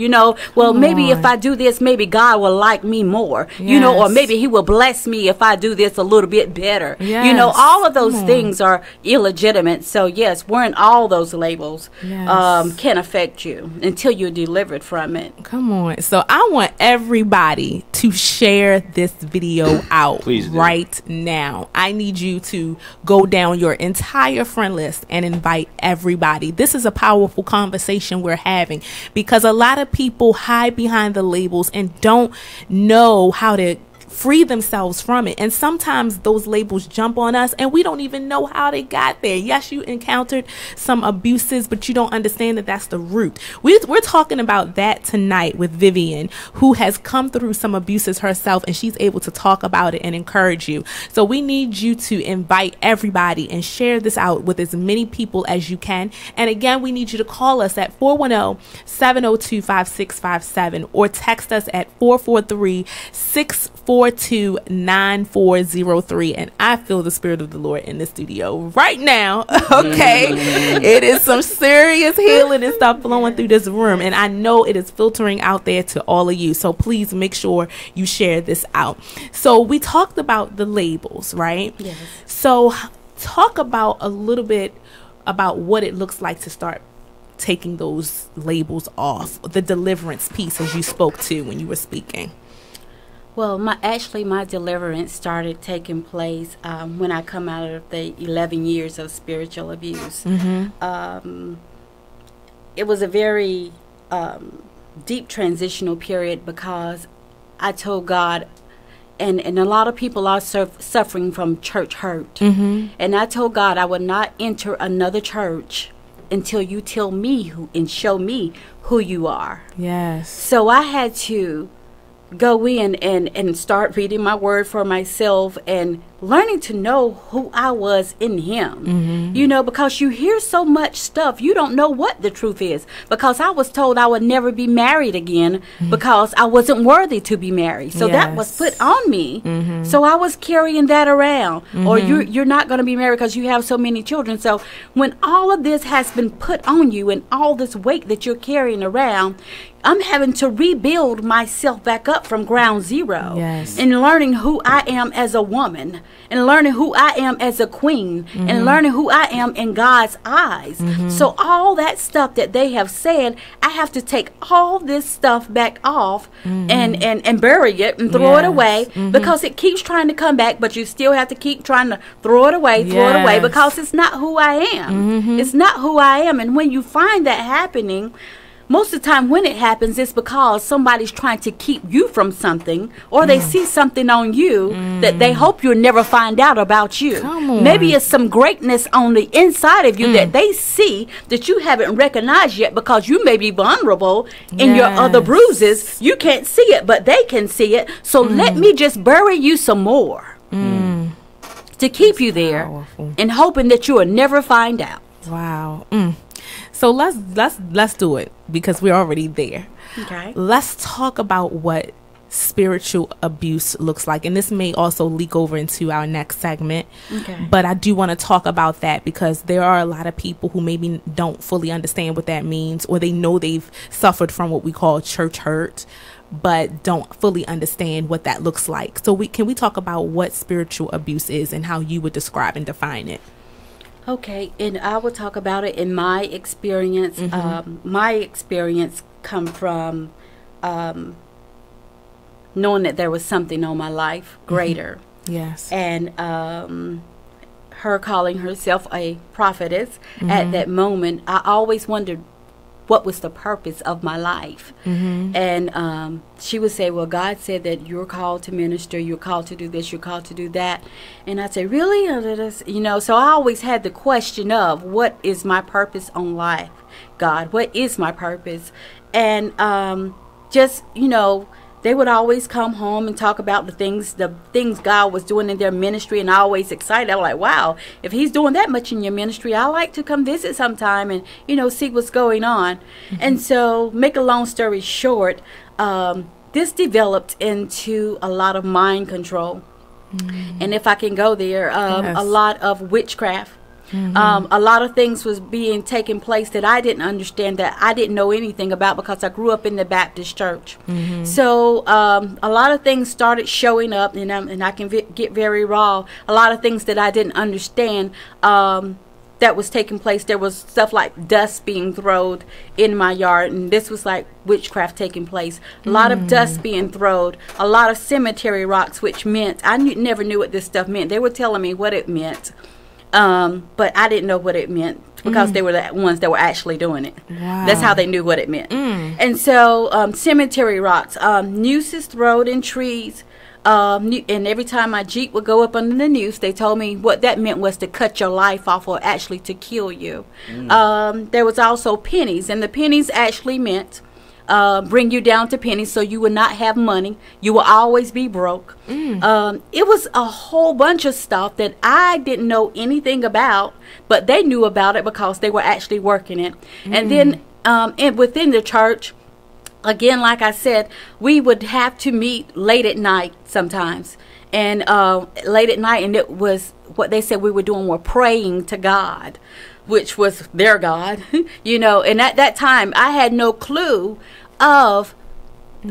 well, maybe if I do this, maybe God will like me more, or maybe he will bless me if I do this a little bit better. All of those things are illegitimate. So yes, wearing all those labels can affect you until you're delivered from it. Come on. So I want everybody to share this video out right now. I need you to go down your entire friend list and invite everybody. This is a powerful conversation we're having, because a lot of people hide behind the labels and don't know how to free themselves from it. And sometimes those labels jump on us and we don't even know how they got there. Yes, you encountered some abuses, but you don't understand that that's the root. We're talking about that tonight with Vivian, who has come through some abuses herself, and she's able to talk about it and encourage you. So we need you to invite everybody and share this out with as many people as you can. And again, we need you to call us at 410-702-5657 or text us at 443-642-9403. And I feel the Spirit of the Lord in the studio right now. Okay. It is some serious healing and stuff flowing through this room. And I know it is filtering out there to all of you. So please make sure you share this out. So we talked about the labels, right? Yes. So talk about a little bit about what it looks like to start taking those labels off, the deliverance piece as you spoke to when you were speaking. Well, my deliverance started taking place when I come out of the 11 years of spiritual abuse. Mm-hmm. It was a very deep transitional period because I told God, and a lot of people are suffering from church hurt. Mm-hmm. And I told God I would not enter another church until you tell me and show me who you are. Yes. So I had to go in and start reading my word for myself and learning to know who I was in him. Mm-hmm. You know, because you hear so much stuff, you don't know what the truth is. Because I was told I would never be married again because I wasn't worthy to be married. So that was put on me. Mm-hmm. So I was carrying that around. Or Mm-hmm. you're not going to be married because you have so many children. So when all of this has been put on you and all this weight that you're carrying around, I'm having to rebuild myself back up from ground zero. Yes. And learning who I am as a woman, and learning who I am as a queen, and learning who I am in God's eyes. So all that stuff that they have said, I have to take all this stuff back off and bury it and throw it away because it keeps trying to come back, but you still have to keep trying to throw it away because it's not who I am. It's not who I am. And when you find that happening, most of the time when it happens, it's because somebody's trying to keep you from something, or they see something on you that they hope you'll never find out about you. Maybe it's some greatness on the inside of you that they see that you haven't recognized yet because you may be vulnerable in your other bruises. You can't see it, but they can see it. So let me just bury you some more to keep you there and hoping that you will never find out. Wow. So let's do it because we're already there. Okay. Let's talk about what spiritual abuse looks like, and this may also leak over into our next segment. Okay. But I do want to talk about that because there are a lot of people who maybe don't fully understand what that means, or they know they've suffered from what we call church hurt, but don't fully understand what that looks like. So can we talk about what spiritual abuse is and how you would describe and define it? Okay, and I will talk about it in my experience. My experience come from knowing that there was something on my life greater. Yes. And her calling herself a prophetess at that moment, I always wondered what was the purpose of my life. And she would say, well, God said that you're called to minister, you're called to do this, you're called to do that. And I'd say, really? You know, so I always had the question of, what is my purpose on life, God? What is my purpose? And just, you know, they would always come home and talk about the things God was doing in their ministry, and I always excited. I was like, wow, if he's doing that much in your ministry, I like to come visit sometime and, you know, see what's going on. And so, make a long story short, this developed into a lot of mind control. And if I can go there, a lot of witchcraft. A lot of things was being taking place that I didn't understand, that I didn't know anything about because I grew up in the Baptist church. So a lot of things started showing up, and I can get very raw. A lot of things that I didn't understand that was taking place. There was stuff like dust being thrown in my yard, and this was like witchcraft taking place. A lot of dust being thrown, a lot of cemetery rocks, which meant I never knew what this stuff meant. They were telling me what it meant. But I didn't know what it meant because they were the ones that were actually doing it. Wow. That's how they knew what it meant. And so cemetery rocks, nooses thrown in trees, and every time my Jeep would go up under the noose, they told me what that meant was to cut your life off, or actually to kill you. There was also pennies, and the pennies actually meant bring you down to pennies, so you would not have money. You will always be broke. It was a whole bunch of stuff that I didn't know anything about, but they knew about it because they were actually working it. And then within the church, again, like I said, we would have to meet late at night sometimes. And late at night, and it was what they said we were doing, were praying to God, which was their God, you know. And at that time, I had no clue of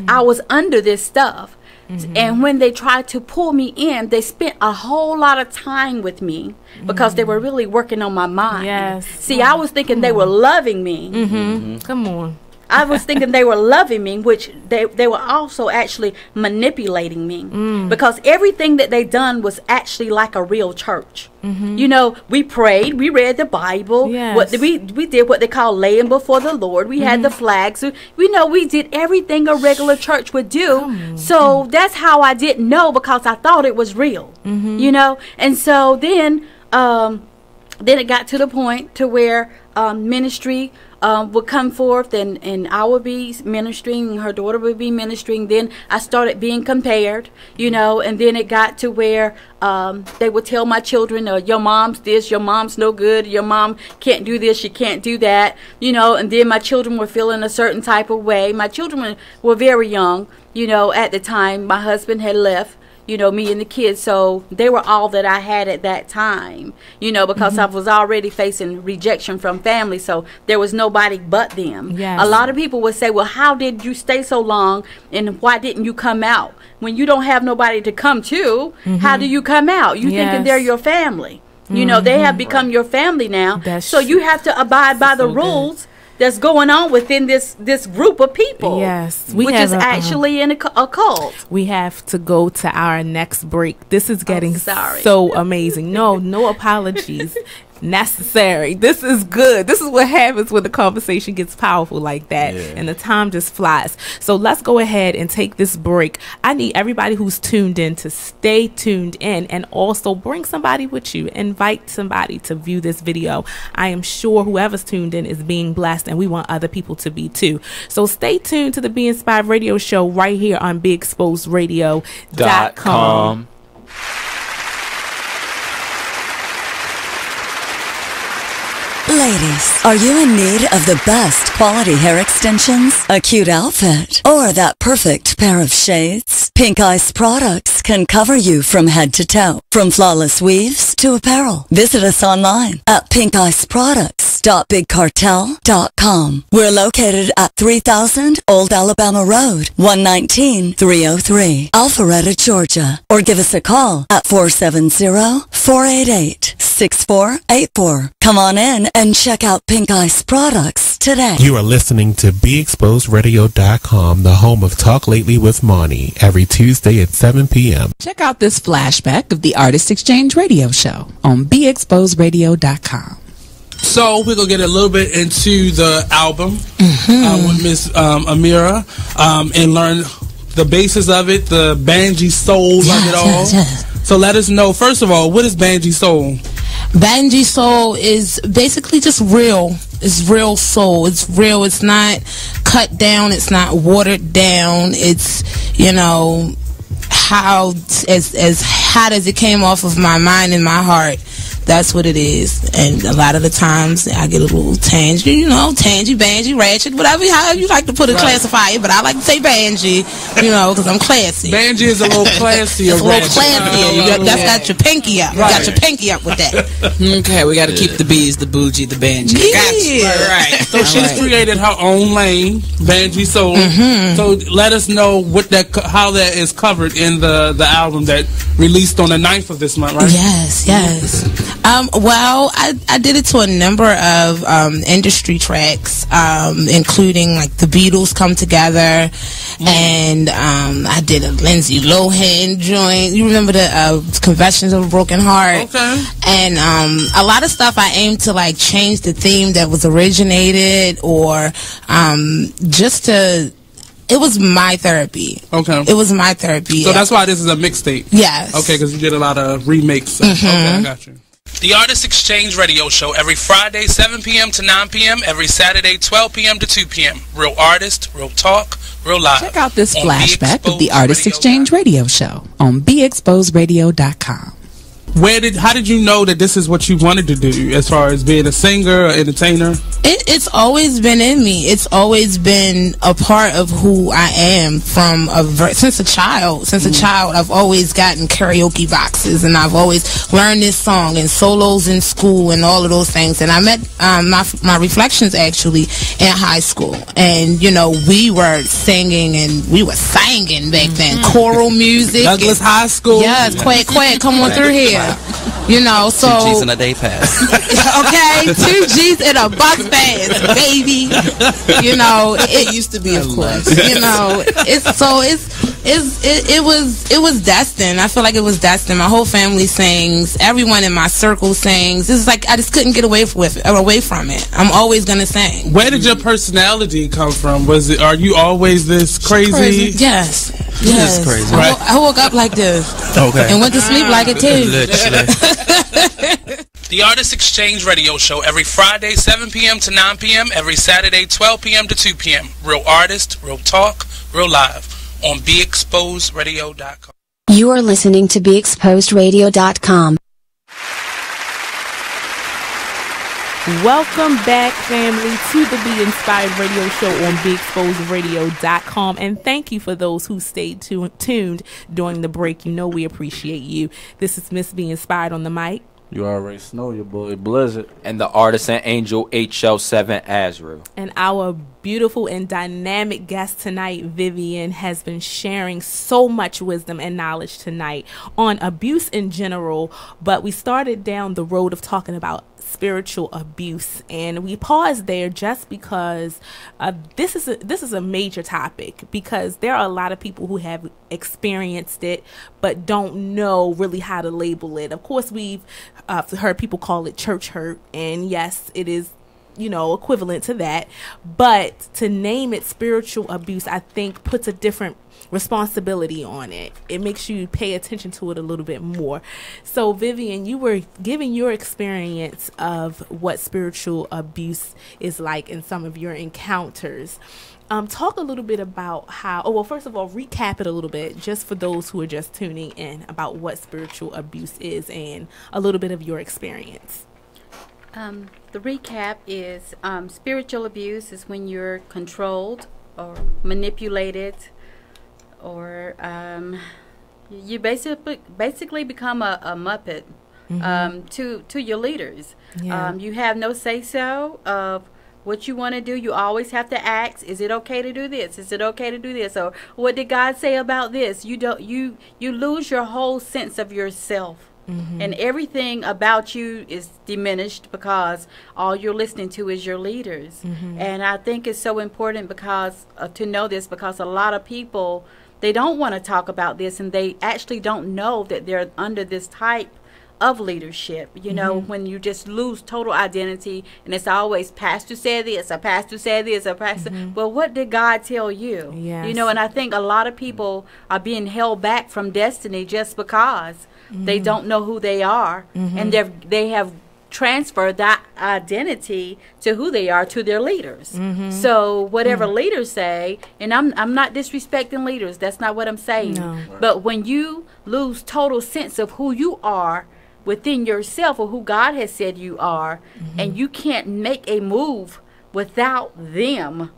I was under this stuff. And when they tried to pull me in, they spent a whole lot of time with me because they were really working on my mind. See, I was thinking they were loving me. Come on. I was thinking they were loving me, which they were also actually manipulating me, because everything that they done was actually like a real church. You know, we prayed, we read the Bible, we did what they call laying before the Lord. We had the flags. We did everything a regular church would do. So that's how I didn't know, because I thought it was real. You know, and so then it got to the point to where ministry would come forth, and I would be ministering, and her daughter would be ministering. Then I started being compared, you know, and then it got to where they would tell my children, your mom's this, your mom's no good, your mom can't do this, she can't do that, you know. And then my children were feeling a certain type of way. My children were very young, you know, at the time. My husband had left, you know, me and the kids, so they were all that I had at that time, you know, because I was already facing rejection from family, so there was nobody but them. A lot of people would say, well, how did you stay so long, and why didn't you come out? When you don't have nobody to come to, how do you come out? You thinking they're your family. You know, they have become your family now, so you have to abide by the rules that's going on within this group of people. Which is actually in a cult. We have to go to our next break. This is getting so amazing. No apologies necessary. This is good. This is what happens when the conversation gets powerful like that, and the time just flies. So let's go ahead and take this break. I need everybody who's tuned in to stay tuned in, and also bring somebody with you. Invite somebody to view this video. I am sure whoever's tuned in is being blessed, and we want other people to be too. So stay tuned to the Be Inspired Radio Show right here on BeExposedRadio.com. Ladies, are you in need of the best quality hair extensions, a cute outfit, or that perfect pair of shades? Pink Ice Products can cover you from head to toe, from flawless weaves to apparel. Visit us online at pinkiceproducts.bigcartel.com. We're located at 3000 Old Alabama Road, 119-303, Alpharetta, Georgia. Or give us a call at 470-488-6484. Come on in and check out Pink Ice Products today. You are listening to BeExposedRadio.com, the home of Talk Lately with Monty, every Tuesday at 7 p.m. Check out this flashback of the Artist Exchange Radio Show on BeExposedRadio.com. So we're going to get a little bit into the album with Miss Amira and learn the basis of it, the Banji soul of it all. So let us know, first of all, what is Banji soul? Banji soul is basically just real. It's real soul. It's real. It's not cut down. It's not watered down. It's, you know, how as hot as it came off of my mind and my heart. That's what it is. And a lot of the times I get a little tangy, you know, banji, ratchet, whatever, however you like to put it, classify it, but I like to say banji, you know, because I'm classy. Banji is a little classier. It's a little classier. That's got your pinky up. You got your pinky up with that. Okay, we got to keep the B's, the bougie, the banji. Yeah. Right. So she's created her own lane, Banji Soul. So let us know how that is covered in the album that released on the 9th of this month, right? Yes. Well, I did it to a number of industry tracks, including like the Beatles Come Together, and I did a Lindsay Lohan joint. You remember the Confessions of a Broken Heart? Okay. And a lot of stuff I aimed to like change the theme that was originated, or just to It was my therapy. Okay. It was my therapy. So that's why this is a mixtape. Yes. Okay, because you did a lot of remakes. Okay, I got you. The Artist Exchange Radio Show every Friday, 7 p.m. to 9 p.m. Every Saturday, 12 p.m. to 2 p.m. Real artist, real talk, real live. Check out this flashback of the Artist Exchange Radio Show on BeExposedRadio.com. How did you know that this is what you wanted to do as far as being a singer or entertainer? It's always been in me. It's always been a part of who I am since a child. Since a child, I've always gotten karaoke boxes, and I've always learned this song and solos in school and all of those things. And I met my Reflections actually in high school, and we were singing and we were singing back then, choral music. Douglas High School. Yes, quack, come on through here. So 2 G's in a day pass. Okay, 2 G's in a bus pass, baby. It used to be, of course. It was destined. I feel like it was destined. My whole family sings. Everyone in my circle sings. It's like I just couldn't get away from it. I'm always gonna sing. Where did your personality come from? Are you always this crazy? Yes. Yes. Crazy. Right? I woke up like this. Okay. And went to sleep like it too. The Artist Exchange Radio Show every Friday, 7 p.m. to 9 p.m. Every Saturday, 12 p.m. to 2 p.m. Real artist, real talk, real live on BeExposedRadio.com. You are listening to BeExposedRadio.com. Welcome back, family, to the Be Inspired Radio Show on BeExposedRadio.com. And thank you for those who stayed tuned during the break. We appreciate you. This is Miss Be Inspired on the mic. You already know your boy Blizzard. And the artist and angel HL7 Azrael. And our beautiful and dynamic guest tonight, Vivian, has been sharing so much wisdom and knowledge tonight on abuse in general. But we started down the road of talking about spiritual abuse, and we paused there just because this is a major topic, because there are a lot of people who have experienced it but don't know really how to label it. Of course, we've heard people call it church hurt, and yes, it is equivalent to that, but to name it spiritual abuse, I think puts a different responsibility on it. It makes you pay attention to it a little bit more. So Vivian, you were giving your experience of what spiritual abuse is like in some of your encounters. Talk a little bit about first of all, recap it a little bit just for those who are just tuning in about what spiritual abuse is and a little bit of your experience. The recap is spiritual abuse is when you're controlled or manipulated, or you basically become a muppet to your leaders. Yeah. You have no say-so of what you want to do. You always have to ask, is it okay to do this? Is it okay to do this? Or what did God say about this? You lose your whole sense of yourself. And everything about you is diminished because all you're listening to is your leaders. And I think it's so important because to know this, because a lot of people, they don't want to talk about this, and they actually don't know that they're under this type of leadership. When you just lose total identity, and it's always pastor said this, a pastor said this, a pastor. Well, what did God tell you? Yes. And I think a lot of people are being held back from destiny just because they don't know who they are, and they have transferred that identity to who they are to their leaders. So whatever leaders say, and I'm not disrespecting leaders, that's not what I'm saying. No. But when you lose total sense of who you are within yourself, or who God has said you are, and you can't make a move without them,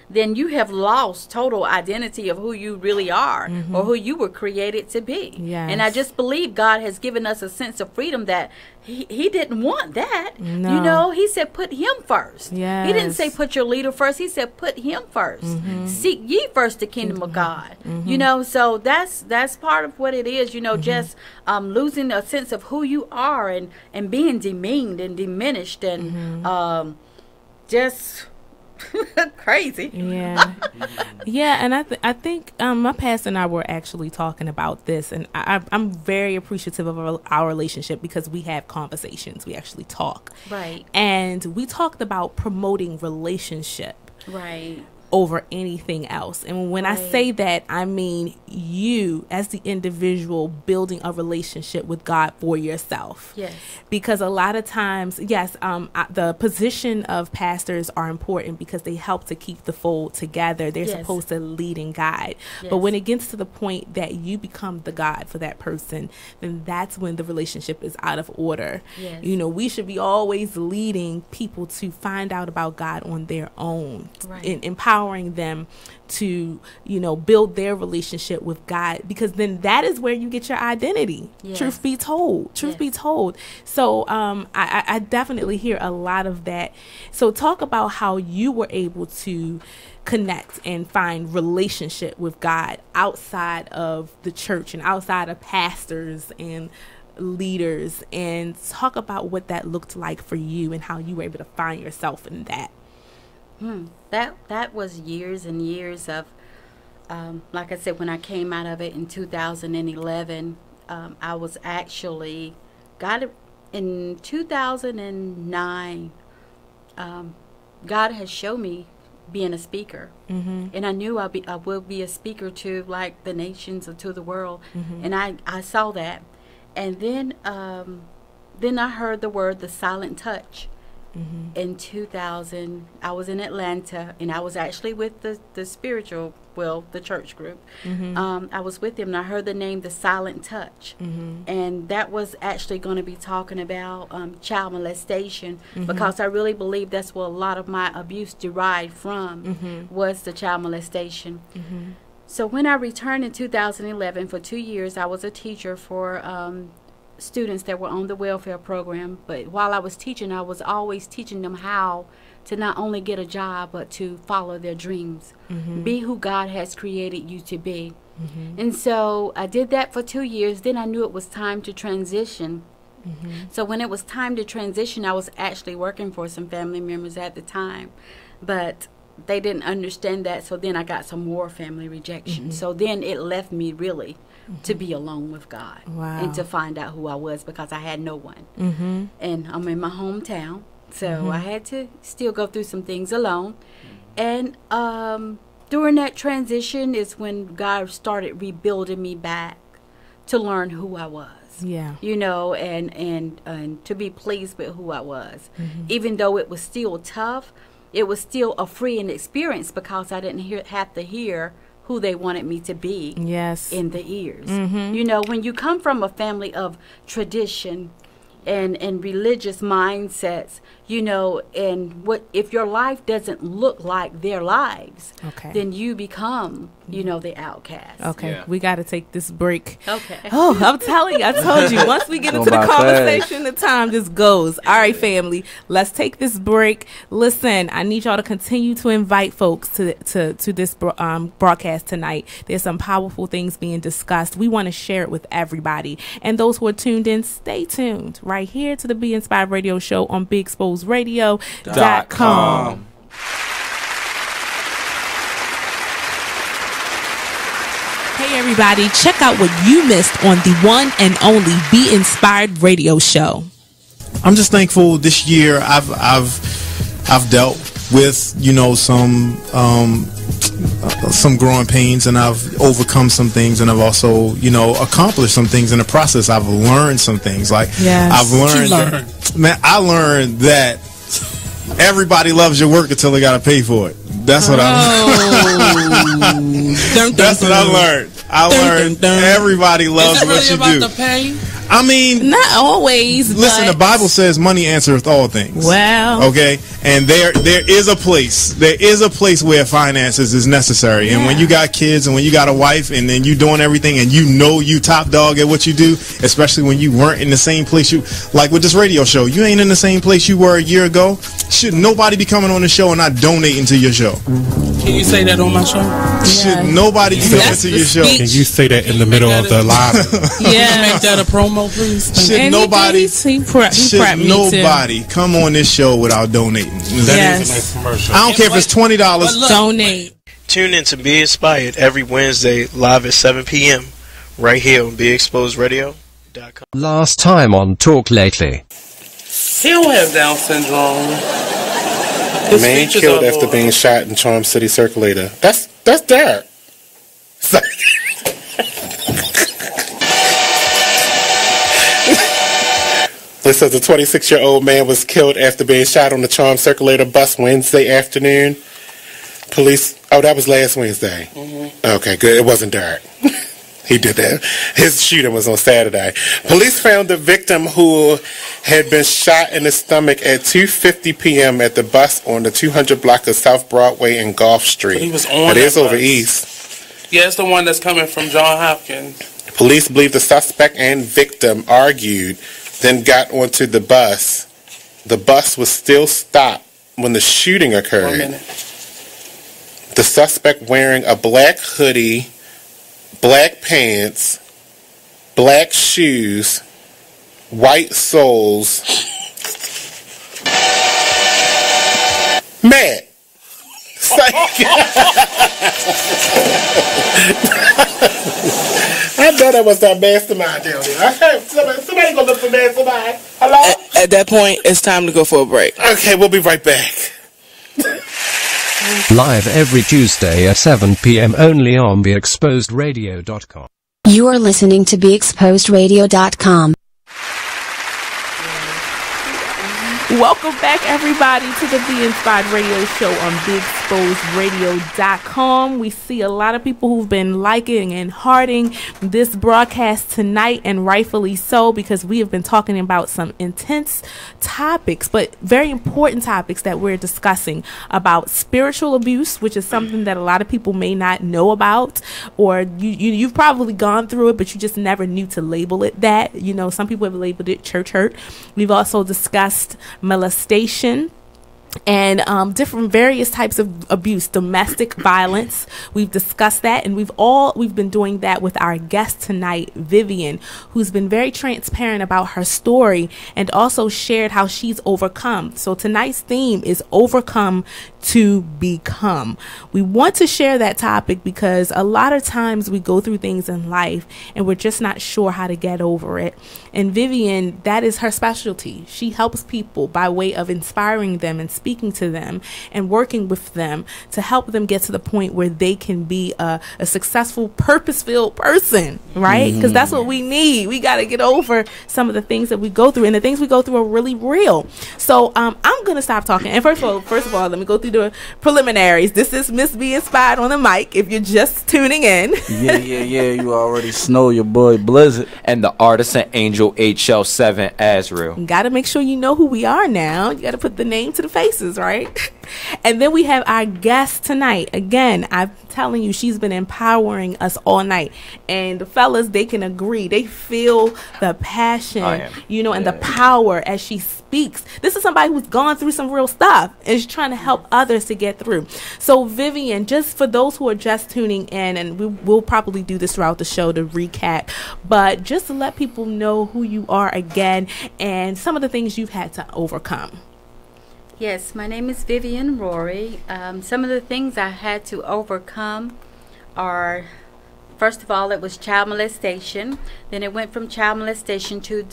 then you have lost total identity of who you really are, or who you were created to be. Yes. And I just believe God has given us a sense of freedom that he didn't want that. No. He said put him first. Yes. He didn't say put your leader first. He said put him first. Seek ye first the kingdom of God. So that's part of what it is, just losing a sense of who you are, and being demeaned and diminished, and just crazy. Yeah, and I think my pastor and I were actually talking about this, and I'm very appreciative of our relationship because we have conversations. We actually talk. Right. And we talked about promoting relationship. Right. over anything else. And when I say that, I mean you as the individual building a relationship with God for yourself. Yes. Because a lot of times, yes, the position of pastors are important because they help to keep the fold together. They're supposed to lead and guide. Yes. But when it gets to the point that you become the God for that person, then that's when the relationship is out of order. Yes. You know, we should be always leading people to find out about God on their own, and empowering them to, you know, build their relationship with God, because then that is where you get your identity. Yes. Truth be told. So I definitely hear a lot of that. So talk about how you were able to connect and find relationship with God outside of the church and outside of pastors and leaders, and talk about what that looked like for you and how you were able to find yourself in that. That was years and years of, like I said, when I came out of it in 2011, I was actually, God, in 2009, God has shown me being a speaker. And I knew I would be a speaker to like the nations or to the world. And I saw that. And then I heard the word, the silent touch. In 2000, I was in Atlanta, and I was actually with the spiritual, the church group. I was with them, and I heard the name, the silent touch. And that was actually going to be talking about child molestation, because I really believe that's where a lot of my abuse derived from, was the child molestation. So when I returned in 2011, for 2 years, I was a teacher for students that were on the welfare program. But while I was teaching, I was always teaching them how to not only get a job, but to follow their dreams. Be who God has created you to be. And so I did that for 2 years. Then I knew it was time to transition. So when it was time to transition, I was actually working for some family members at the time, but they didn't understand that. So then I got some more family rejection. So then it left me really to be alone with God. And to find out who I was, because I had no one. And I'm in my hometown, so I had to still go through some things alone. And during that transition is when God started rebuilding me back to learn who I was. You know, and to be pleased with who I was. Even though it was still tough, it was still a freeing experience, because I didn't have to hear who they wanted me to be in the ears. You know, when you come from a family of tradition and religious mindsets, you know, and what if your life doesn't look like their lives, then you become, you know, the outcast. We got to take this break. Oh, I'm telling you, I told you, once we get into the conversation, the time just goes. All right, family, let's take this break. Listen, I need y'all to continue to invite folks to this broadcast tonight. There's some powerful things being discussed. We want to share it with everybody. And those who are tuned in, stay tuned right here to the Be Inspired Radio Show on BeExposedRadio.com. Hey everybody, check out what you missed on the one and only Be Inspired Radio Show. I'm just thankful this year I've dealt with, you know, some growing pains, and I've overcome some things, and I've also, you know, accomplished some things in the process. I've learned some things. Like I've learned I learned that everybody loves your work until they got to pay for it. That's what I learned. That's what I learned. I learned everybody loves what you do. The pay? I mean, not always. Listen, the Bible says money answereth all things. Well, okay, and there is a place. There is a place where finances is necessary. And when you got kids, and when you got a wife, and then you doing everything, and you know you top dog at what you do, especially when you weren't in the same place you, like with this radio show, you ain't in the same place you were a year ago. Should nobody be coming on the show and not donating to your show? Can you say that on my show? Should nobody be coming to your show? Can you say that in the middle of the live? Make that a promo, please. Should nobody come on this show without donating? That is a nice commercial. I don't care if it's $20. Donate. Tune in to Be Inspired every Wednesday live at 7 p.m. right here on BeExposedRadio.com. Last time on Talk Lately. He don't have Down syndrome. Man killed after being shot in Charm City Circulator. That's dark. It says a 26-year-old man was killed after being shot on the Charm Circulator bus Wednesday afternoon. Police. Oh, that was last Wednesday. Okay, good. It wasn't dark. He did that. His shooting was on Saturday. Police found the victim who had been shot in the stomach at 2:50 p.m. at the bus on the 200 block of South Broadway and Gulf Street. He was on It is over bus. east. Yeah, it's the one that's coming from John Hopkins. Police believe the suspect and victim argued, then got onto the bus. The bus was still stopped when the shooting occurred. 1 minute. The suspect wearing a black hoodie, black pants, black shoes, white soles. Matt. I know that was that mastermind down there. Okay, somebody go look for mastermind. Hello? At that point, it's time to go for a break. Okay, we'll be right back. Live every Tuesday at 7 p.m. only on BeExposedRadio.com. You are listening to BeExposedRadio.com. Welcome back, everybody, to the Be Inspired Radio Show on BeExposedRadio.com. We see a lot of people who've been liking and hearting this broadcast tonight, and rightfully so, because we have been talking about some intense topics, but very important topics that we're discussing about spiritual abuse, which is something that a lot of people may not know about, or you've probably gone through it, but you just never knew to label it that. You know, some people have labeled it church hurt. We've also discussed molestation and different various types of abuse, domestic violence. We've discussed that, and we've been doing that with our guest tonight, Vivian, who's been very transparent about her story and also shared how she's overcome. So tonight's theme is overcome to become. We want to share that topic because a lot of times we go through things in life and we're just not sure how to get over it. And Vivian, that is her specialty. She helps people by way of inspiring them and speaking to them and working with them to help them get to the point where they can be a successful, purpose-filled person, right? Because that's what we need. We got to get over some of the things that we go through, and the things we go through are really real. So I'm going to stop talking. And first of all, let me go through the preliminaries. This is Miss Be Inspired on the mic, if you're just tuning in. Yeah. You already know your boy Blizzard. And the artisan angel HL7 Azrael. Got to make sure you know who we are now. You got to put the name to the faces, right? And then we have our guest tonight. Again, I'm telling you, she's been empowering us all night. And the fellas, they can agree. They feel the passion, and the power as she speaks. This is somebody who's gone through some real stuff and is trying to help others to get through. So, Vivian, just for those who are just tuning in, and we'll probably do this throughout the show to recap, but just to let people know who you are again and some of the things you've had to overcome. Yes, my name is Vivian Rory. Some of the things I had to overcome are, first of all, it was child molestation. Then it went from child molestation to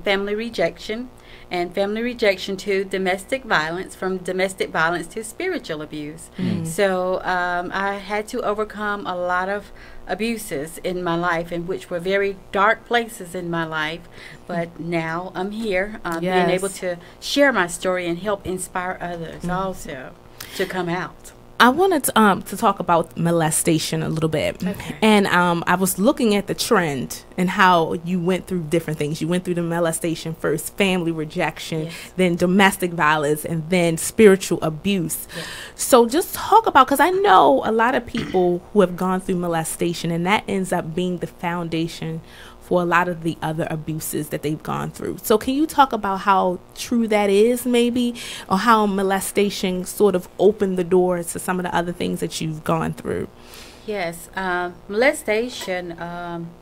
family rejection, and family rejection to domestic violence, from domestic violence to spiritual abuse. So I had to overcome a lot of abuses in my life, in which were very dark places in my life, but now I'm here being able to share my story and help inspire others also to come out. I wanted to talk about molestation a little bit. Okay. And I was looking at the trend and how you went through different things. You went through the molestation first, family rejection, then domestic violence, and then spiritual abuse. Yes. So just talk about, because I know a lot of people who have gone through molestation, and that ends up being the foundation for a lot of the other abuses that they've gone through. So can you talk about how true that is, maybe, or how molestation sort of opened the doors to some of the other things that you've gone through? Yes, molestation,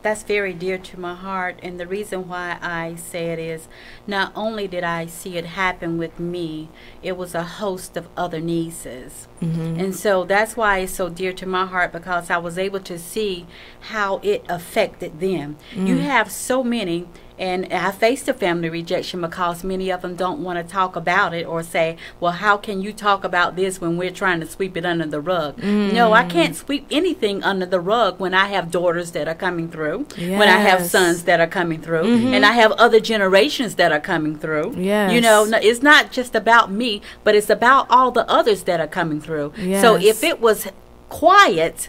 that's very dear to my heart, and the reason why I say it is not only did I see it happen with me, it was a host of other nieces. And so that's why it's so dear to my heart, because I was able to see how it affected them. You have so many, And I faced a family rejection because many of them don't want to talk about it or say, well, how can you talk about this when we're trying to sweep it under the rug? No, I can't sweep anything under the rug when I have daughters that are coming through, when I have sons that are coming through, and I have other generations that are coming through. You know, it's not just about me, but it's about all the others that are coming through. So if it was quiet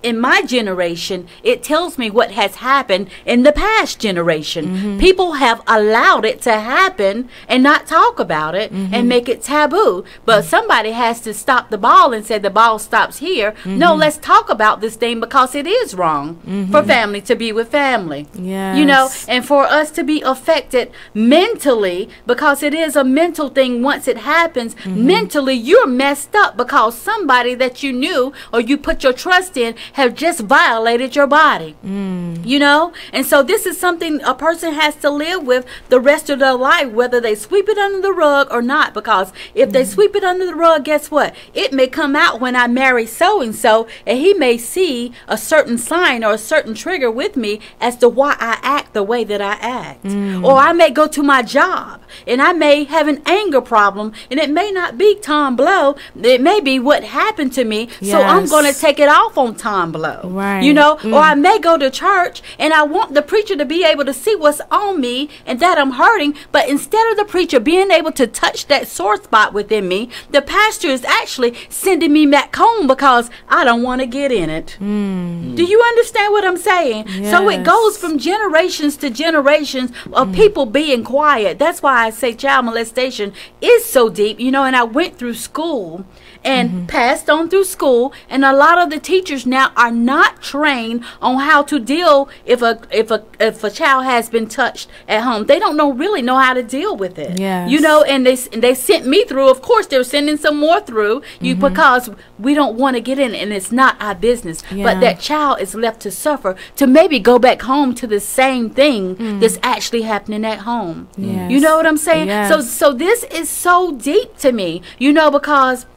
in my generation, it tells me what has happened in the past generation. People have allowed it to happen and not talk about it and make it taboo. But somebody has to stop the ball and say the ball stops here. No, let's talk about this thing because it is wrong for family to be with family. You know, and for us to be affected mentally, because it is a mental thing. Once it happens, mentally you're messed up because somebody that you knew or you put your trust in have just violated your body. You know, and so this is something a person has to live with the rest of their life, whether they sweep it under the rug or not, because if they sweep it under the rug, guess what, it may come out when I marry so and so, and he may see a certain sign or a certain trigger with me as to why I act the way that I act. Or I may go to my job and I may have an anger problem, and it may not be Tom Blow, it may be what happened to me, so I'm going to take it off on Tom Blow. You know, or I may go to church and I want the preacher to be able to see what's on me and that I'm hurting, but instead of the preacher being able to touch that sore spot within me, the pastor is actually sending me back home because I don't want to get in it. Do you understand what I'm saying? So it goes from generations to generations of people being quiet. That's why I say child molestation is so deep, you know, and I went through school and passed on through school, and a lot of the teachers now are not trained on how to deal if a child has been touched at home. They don't really know how to deal with it. You know, and they sent me through. Of course, they're sending some more through you because we don't want to get in, and it's not our business. But that child is left to suffer, to maybe go back home to the same thing that's actually happening at home. You know what I'm saying? So this is so deep to me, you know, because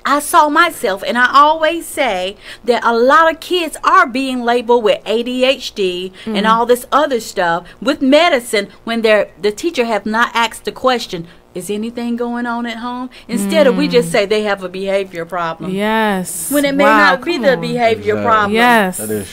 I saw myself, and I always say that a lot of kids are being labeled with ADHD and all this other stuff with medicine when the teacher have not asked the question, is anything going on at home? Instead of we just say they have a behavior problem. When it may not be the behavior problem.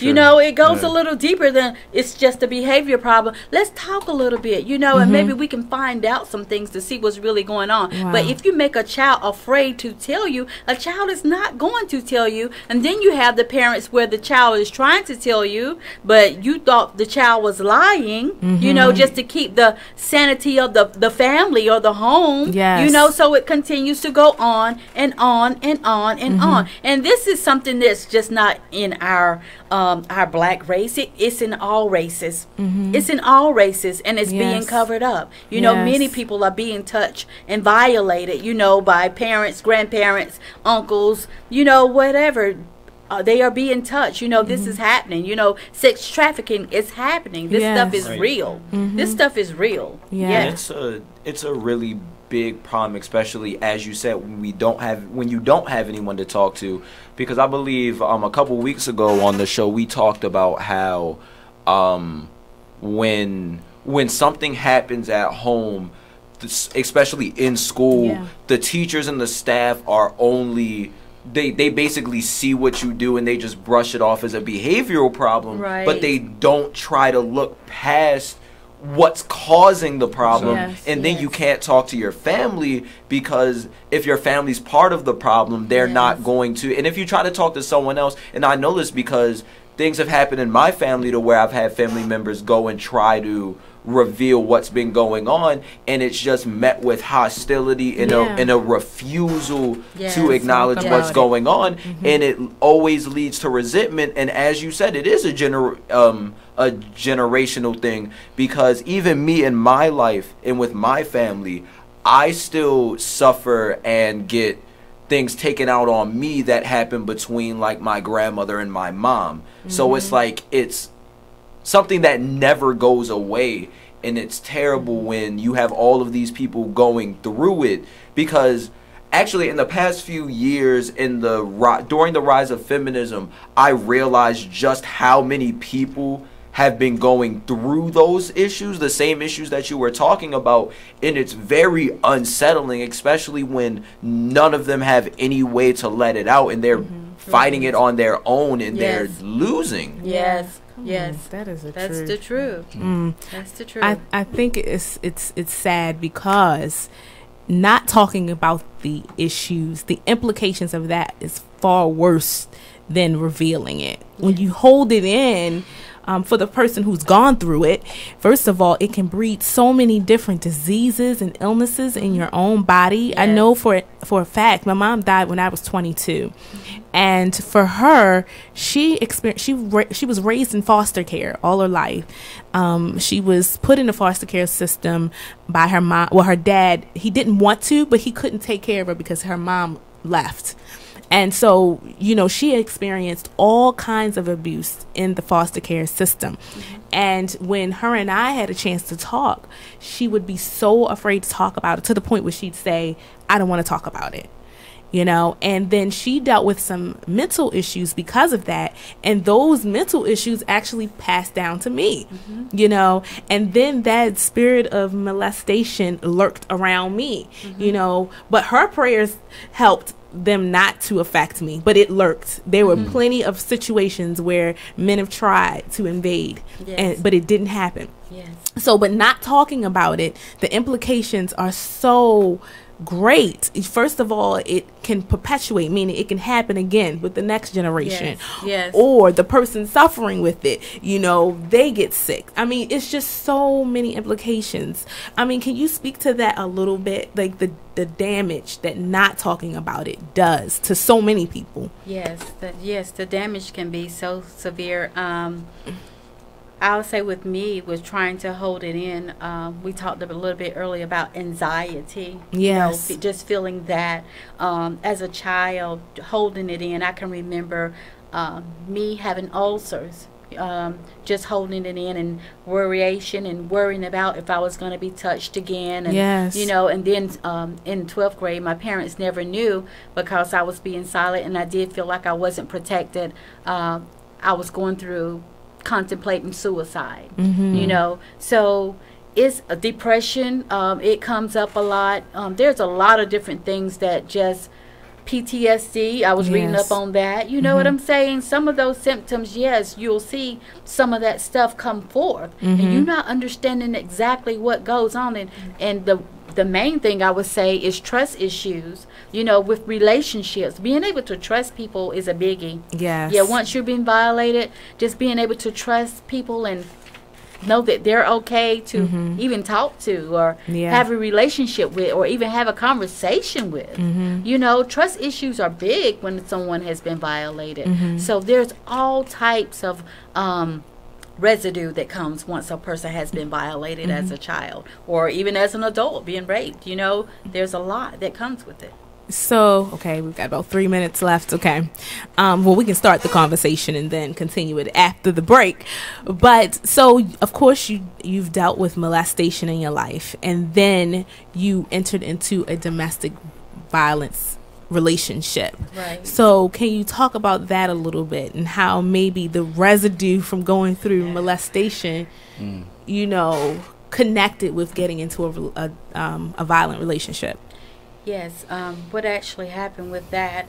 You know, it goes a little deeper than it's just a behavior problem. Let's talk a little bit, you know, and maybe we can find out some things to see what's really going on. But if you make a child afraid to tell you, a child is not going to tell you. And then you have the parents where the child is trying to tell you, but you thought the child was lying, you know, just to keep the sanity of the family or the home. You know, so it continues to go on and on and on and on. And this is something that's just not in our black race. It's in all races. It's in all races, and it's being covered up. You know, many people are being touched and violated, you know, by parents, grandparents, uncles, you know, whatever. They are being touched. You know, this is happening. You know, sex trafficking is happening. This stuff is real. This stuff is real. It's a really big problem, especially as you said, when you don't have anyone to talk to. Because I believe a couple weeks ago on the show we talked about how when something happens at home, especially in school, the teachers and the staff are only they basically see what you do and they just brush it off as a behavioral problem, but they don't try to look past what's causing the problem. And then you can't talk to your family, because if your family's part of the problem, they're not going to. And if you try to talk to someone else, and I know this because things have happened in my family to where I've had family members go and try to reveal what's been going on, and it's just met with hostility and a refusal to acknowledge what's going on, and it always leads to resentment. And as you said, it is a generational thing, because even me in my life and with my family, I still suffer and get things taken out on me that happened between like my grandmother and my mom. So it's like it's something that never goes away, and it's terrible when you have all of these people going through it. Because actually in the past few years, during the rise of feminism, I realized just how many people have been going through those issues, the same issues that you were talking about, and it's very unsettling, especially when none of them have any way to let it out, and they're fighting it on their own, and they're losing. Yes. That's the truth. That's the truth. I think it's sad because not talking about the issues, the implications of that is far worse than revealing it. When you hold it in, for the person who's gone through it, first of all, it can breed so many different diseases and illnesses in your own body. I know for a fact, my mom died when I was 22, and for her, she was raised in foster care all her life. She was put in the foster care system by her mom. Well, her dad, he didn't want to, but he couldn't take care of her because her mom left. And so, she experienced all kinds of abuse in the foster care system. And when her and I had a chance to talk, she would be so afraid to talk about it, to the point where she'd say, I don't want to talk about it. And then she dealt with some mental issues because of that. And those mental issues actually passed down to me, and then that spirit of molestation lurked around me, but her prayers helped them not to affect me, but it lurked. There were plenty of situations where men have tried to invade, but it didn't happen. So, but not talking about it, the implications are so great. First of all, it can perpetuate, meaning it can happen again with the next generation. Or the person suffering with it, they get sick. I mean, it's just so many implications. I mean, can you speak to that a little bit? Like the damage that not talking about it does to so many people. The damage can be so severe. I would say with me was trying to hold it in. We talked a little bit earlier about anxiety. Just feeling that as a child, holding it in. I can remember me having ulcers, just holding it in and worrying and worrying about if I was going to be touched again. And, and then in 12th grade, my parents never knew because I was being silent, and I did feel like I wasn't protected. I was going through contemplating suicide, so it's a depression. It comes up a lot. There's a lot of different things that just PTSD. I was reading up on that. You know what I'm saying? Some of those symptoms, you'll see some of that stuff come forth, and you're not understanding exactly what goes on. And the main thing I would say is trust issues, with relationships. Being able to trust people is a biggie. Once you're being violated, just being able to trust people and know that they're okay to even talk to or have a relationship with or even have a conversation with. Trust issues are big when someone has been violated. So there's all types of residue that comes once a person has been violated as a child or even as an adult being raped. There's a lot that comes with it. So, okay, we've got about 3 minutes left. Okay. Well, we can start the conversation and then continue it after the break. But so, of course, you've dealt with molestation in your life, and then you entered into a domestic violence relationship. Right. So can you talk about that a little bit and how maybe the residue from going through molestation, connected with getting into a violent relationship? Yes. What actually happened with that,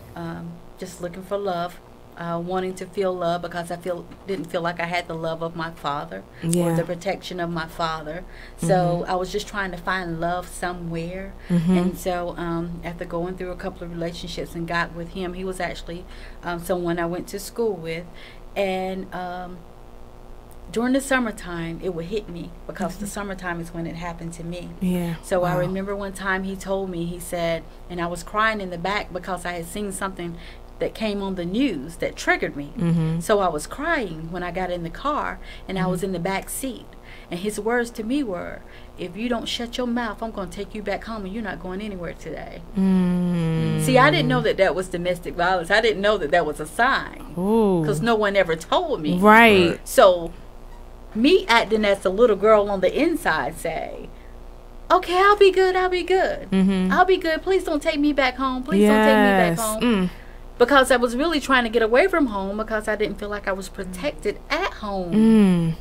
just looking for love, wanting to feel love because I didn't feel like I had the love of my father or the protection of my father. So I was just trying to find love somewhere. And so after going through a couple of relationships and got with him, he was actually someone I went to school with. And during the summertime, it would hit me because the summertime is when it happened to me. So I remember one time he told me, he said, and I was crying in the back because I had seen something that came on the news that triggered me. So I was crying when I got in the car, and I was in the back seat. And his words to me were, if you don't shut your mouth, I'm going to take you back home and you're not going anywhere today. See, I didn't know that was domestic violence. I didn't know that was a sign because no one ever told me. Right. So me acting as a little girl on the inside say, okay, I'll be good. I'll be good. I'll be good. Please don't take me back home. Please don't take me back home. Because I was really trying to get away from home because I didn't feel like I was protected at home.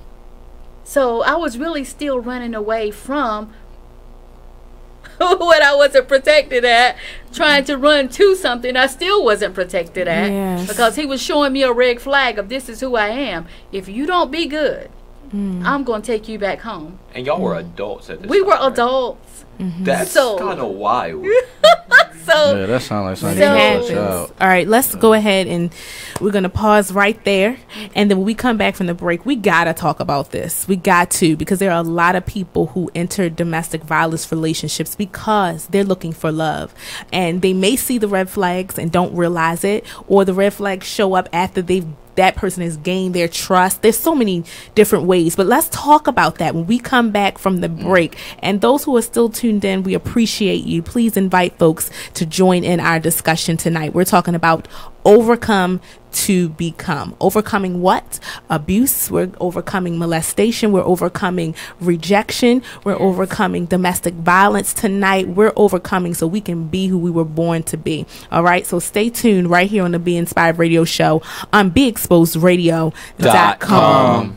So I was really still running away from what I wasn't protected at, trying to run to something I still wasn't protected at. Yes. Because he was showing me a red flag of this is who I am. If you don't be good, I'm going to take you back home. And y'all were adults at this We time, were right? adults. That's So- kind of wild. So Yeah, that sounds like something It you happens. push out. All right, let's go ahead and we're going to pause right there. And then when we come back from the break, we got to talk about this. We got to, because there are a lot of people who enter domestic violence relationships because they're looking for love. And they may see the red flags and don't realize it, or the red flags show up after that person has gained their trust. There's so many different ways, but let's talk about that when we come back from the break. And those who are still tuned in, we appreciate you. Please invite folks to join in our discussion tonight. We're talking about overcome to become. Overcoming what? Abuse. We're overcoming molestation. We're overcoming rejection. We're overcoming domestic violence tonight. We're overcoming so we can be who we were born to be. All right. So stay tuned right here on the Be Inspired Radio Show on BeExposedRadio.com.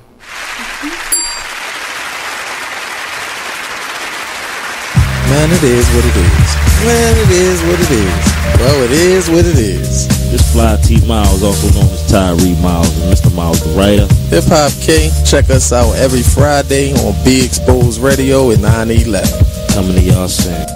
Man, it is what it is. Man, it is what it is. Well, it is what it is. This Fly T Miles, also known as Tyree Miles, and Mr. Miles the writer. Hip Hop K, check us out every Friday on Be Exposed Radio at 9/11. Coming to y'all soon.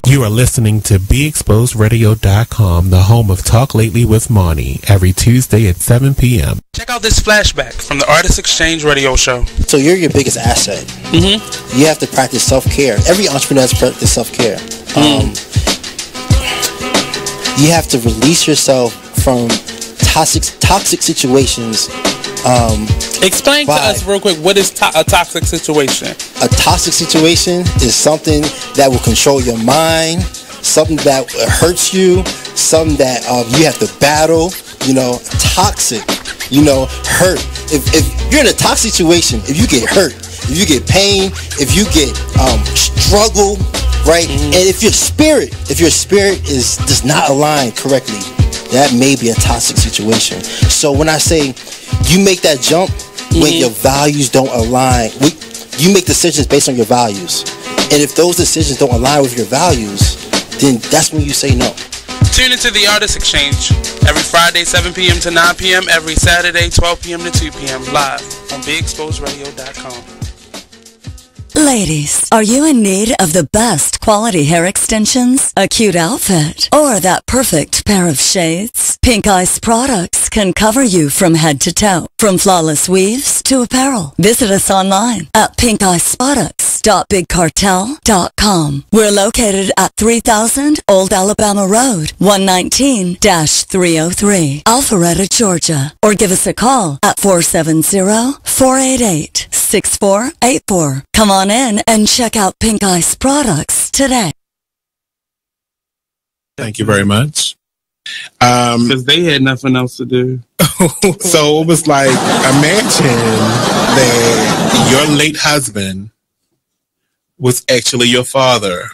You are listening to BeExposedRadio.com, the home of Talk Lately with Monty, every Tuesday at 7 p.m. Check out this flashback from the Artist Exchange Radio Show. So you're your biggest asset. Mm-hmm. You have to practice self-care. Every entrepreneur has to practice self-care. You have to release yourself from toxic situations. Explain to us real quick, what is a toxic situation? A toxic situation is something that will control your mind, something that hurts you, something that you have to battle. Toxic, hurt. If you're in a toxic situation, if you get hurt, if you get pain, if you get struggle, right? And if your spirit does not align correctly, that may be a toxic situation. So when I say you make that jump when your values don't align, you make decisions based on your values. And if those decisions don't align with your values, then that's when you say no. Tune into the Artist Exchange every Friday, 7 p.m. to 9 p.m., every Saturday, 12 p.m. to 2 p.m. live on BeExposedRadio.com. Ladies, are you in need of the best quality hair extensions, a cute outfit, or that perfect pair of shades? Pink Ice products can cover you from head to toe, from flawless weaves to apparel. Visit us online at pinkiceproducts.bigcartel.com. We're located at 3000 Old Alabama Road, 119-303, Alpharetta, Georgia. Or give us a call at 470-488-6484. Come on in and check out Pink Ice products today. Thank you very much. Because they had nothing else to do. So it was like, imagine that your late husband was actually your father.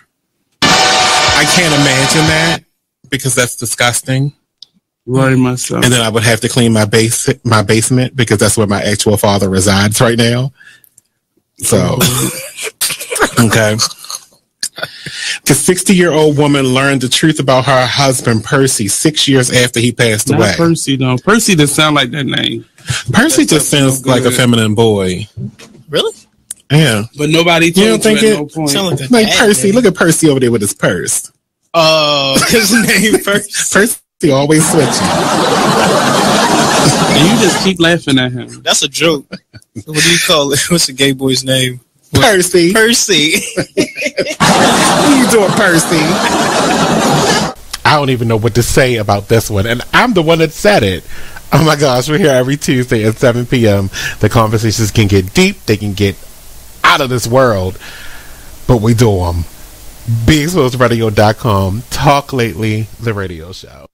I can't imagine that because that's disgusting. Right, myself. And then I would have to clean my basement because that's where my actual father resides right now. So, okay. The 60-year-old woman learned the truth about her husband, Percy, 6 years after he passed away. Not Percy, though. Percy doesn't sound like that name. Percy just sounds like a feminine boy. Really? Yeah. But nobody told you at no point. Sound like Like Percy. Look at Percy over there with his purse. His name first. Percy always switching. And you just keep laughing at him. That's a joke. What do you call it? What's the gay boy's name? Percy. Percy. What are you doing, Percy? I don't even know what to say about this one. And I'm the one that said it. Oh my gosh, we're here every Tuesday at 7 p.m. The conversations can get deep. They can get out of this world. But we do them. BeExposedRadio.com. Talk Lately, the radio show.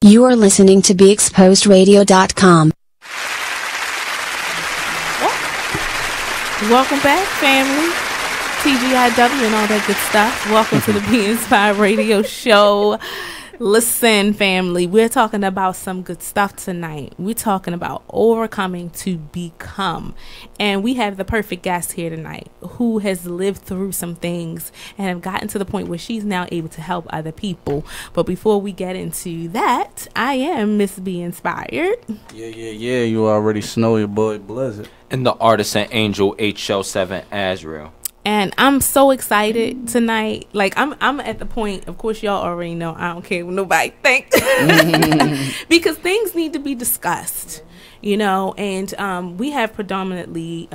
You are listening to BeExposedRadio.com. Welcome back, family. TGIW and all that good stuff. Welcome to the Be Inspired Radio Show. Listen, family, we're talking about some good stuff tonight. We're talking about overcoming to become. And we have the perfect guest here tonight who has lived through some things and have gotten to the point where she's now able to help other people. But before we get into that, I am Miss B Inspired. Yeah. You already know your boy Blizzard. And the artist and angel HL7 Azrael. And I'm so excited tonight. Like I'm at the point, of course y'all already know I don't care what nobody thinks. Because things need to be discussed, you know, and we have predominantly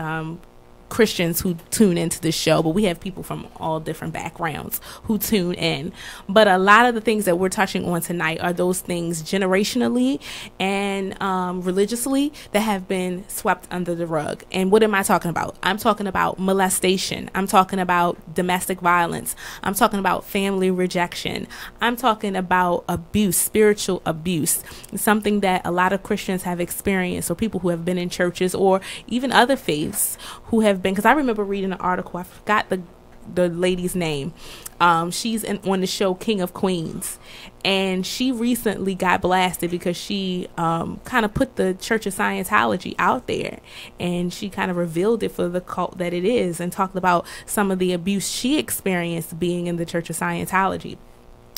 Christians who tune into the show, but we have people from all different backgrounds who tune in. But a lot of the things that we're touching on tonight are those things generationally and religiously that have been swept under the rug. And what am I talking about? I'm talking about molestation. I'm talking about domestic violence. I'm talking about family rejection. I'm talking about abuse, spiritual abuse, something that a lot of Christians have experienced, or people who have been in churches or even other faiths who have been, because I remember reading an article, I forgot the lady's name. She's on the show King of Queens, and she recently got blasted because she kind of put the Church of Scientology out there, and she kind of revealed it for the cult that it is, and talked about some of the abuse she experienced being in the Church of Scientology.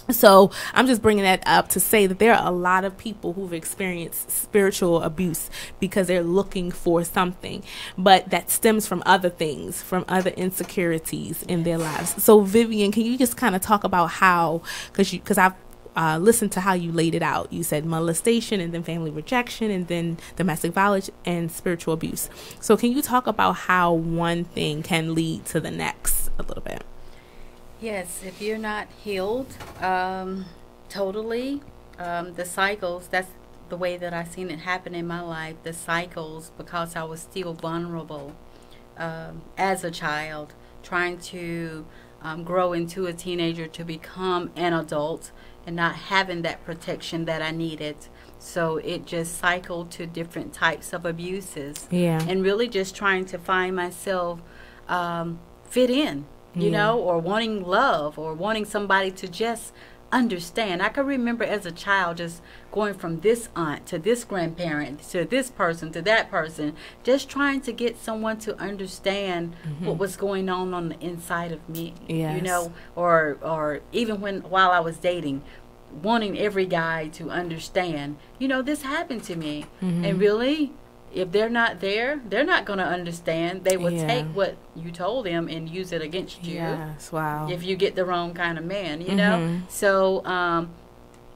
So I'm just bringing that up to say that there are a lot of people who've experienced spiritual abuse because they're looking for something, but that stems from other things, from other insecurities in their lives. So Vivian, can you just kind of talk about how, because I've listened to how you laid it out. You said molestation, and then family rejection, and then domestic violence and spiritual abuse. So can you talk about how one thing can lead to the next a little bit? Yes, if you're not healed totally, the cycles, that's the way that I've seen it happen in my life, the cycles, because I was still vulnerable as a child, trying to grow into a teenager to become an adult and not having that protection that I needed. So it just cycled to different types of abuses. Yeah. And really just trying to find myself fit in. You know, or wanting love, or wanting somebody to just understand. I can remember as a child just going from this aunt to this grandparent to this person to that person, just trying to get someone to understand what was going on the inside of me. Yes. You know, or even while I was dating, wanting every guy to understand, you know, this happened to me. And really, if they're not there, they're not going to understand. They will take what you told them and use it against you. Yes, wow. If you get the wrong kind of man, you know. So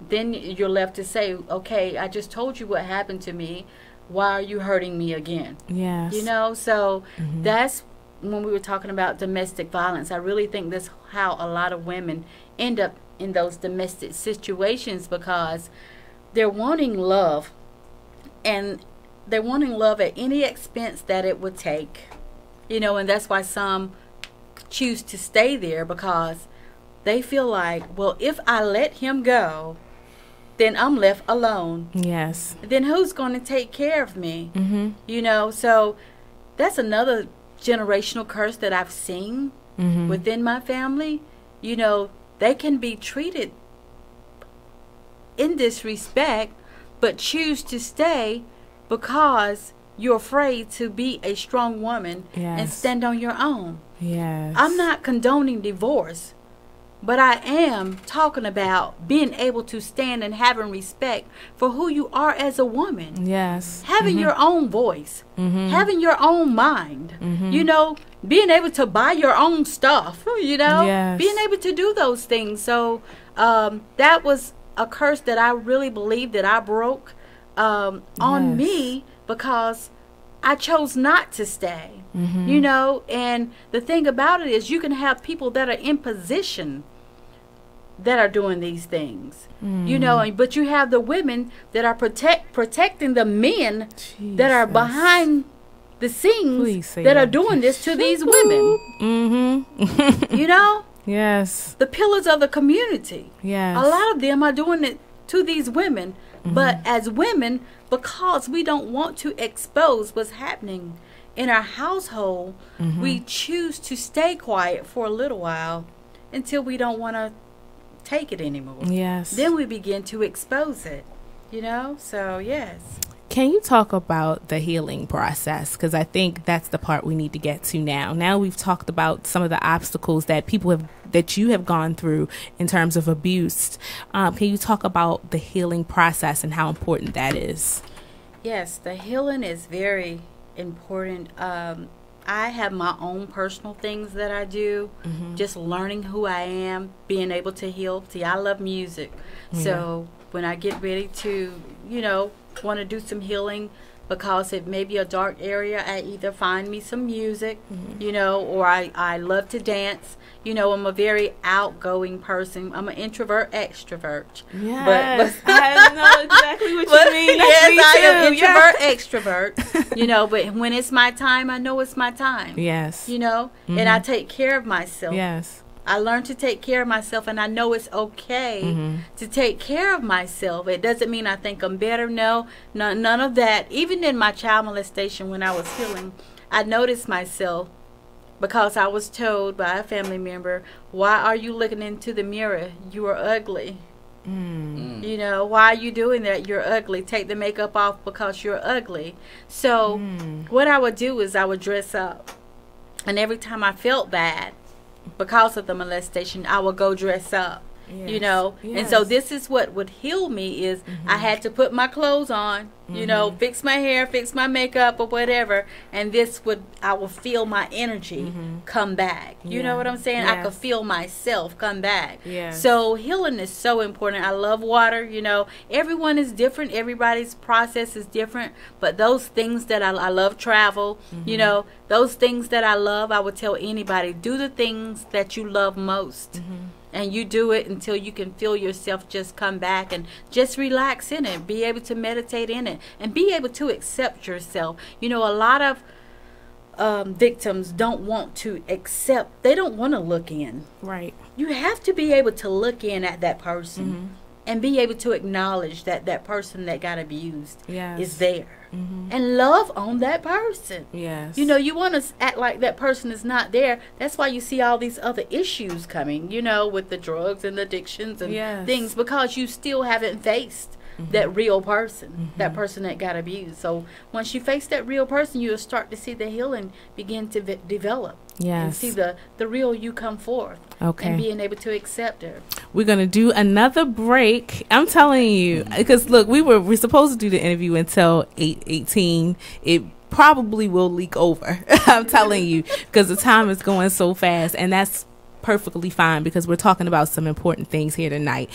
then you're left to say, okay, I just told you what happened to me. Why are you hurting me again? Yes. You know, so that's when we were talking about domestic violence. I really think that's how a lot of women end up in those domestic situations, because they're wanting love, and they're wanting love at any expense that it would take, you know, and that's why some choose to stay there, because they feel like, well, if I let him go, then I'm left alone. Yes. Then who's going to take care of me? You know, so that's another generational curse that I've seen within my family. You know, they can be treated in disrespect, but choose to stay because you're afraid to be a strong woman and stand on your own. Yes. I'm not condoning divorce, but I am talking about being able to stand and having respect for who you are as a woman. Yes. Having your own voice, having your own mind, you know, being able to buy your own stuff, you know, being able to do those things. So that was a curse that I really believe that I broke on me, because I chose not to stay, you know. And the thing about it is, you can have people that are in position that are doing these things, you know, but you have the women that are protecting the men that are behind the scenes that are doing this to these women. You know? Yes. The pillars of the community. Yes. A lot of them are doing it to these women. But as women, because we don't want to expose what's happening in our household, we choose to stay quiet for a little while until we don't want to take it anymore. Yes. Then we begin to expose it, you know? So, yes. Can you talk about the healing process? Because I think that's the part we need to get to now. Now we've talked about some of the obstacles that you have gone through in terms of abuse. Can you talk about the healing process and how important that is? Yes, the healing is very important. I have my own personal things that I do, just learning who I am, being able to heal. See, I love music. So when I get ready to, want to do some healing, because it may be a dark area, I either find me some music, or I love to dance. I'm a very outgoing person. I'm an introvert, extrovert. Yes, I know exactly what you mean. Yes, I am introvert, extrovert. But when it's my time, I know it's my time. Yes. And I take care of myself. Yes. I learned to take care of myself, and I know it's okay to take care of myself. It doesn't mean I think I'm better. No, none of that. Even in my child molestation, when I was healing, I noticed myself because I was told by a family member, "Why are you looking into the mirror? You are ugly." Why are you doing that? You're ugly. Take the makeup off because you're ugly. So what I would do is I would dress up, and every time I felt bad because of the molestation, I would go dress up. And so this is what would heal me is I had to put my clothes on, fix my hair, fix my makeup or whatever, and I will feel my energy come back. You know what I'm saying? I could feel myself come back. So healing is so important. I love water. Everyone is different. Everybody's process is different, but those things that I love travel, those things that I love, I would tell anybody, do the things that you love most. And you do it until you can feel yourself just come back and just relax in it, be able to meditate in it, and be able to accept yourself. A lot of victims don't want to accept, they don't want to look in. Right. You have to be able to look in at that person and be able to acknowledge that that person that got abused is there. And love on that person. Yes. You want to act like that person is not there. That's why you see all these other issues coming, with the drugs and the addictions and things, because you still haven't faced that real person, that person that got abused. So once you face that real person, you'll start to see the healing begin to develop. And see the real you come forth. Okay. And being able to accept her. We're going to do another break. I'm telling you, because look, we're supposed to do the interview until 8:18. It probably will leak over. I'm telling you, because the time is going so fast, and that's perfectly fine because we're talking about some important things here tonight.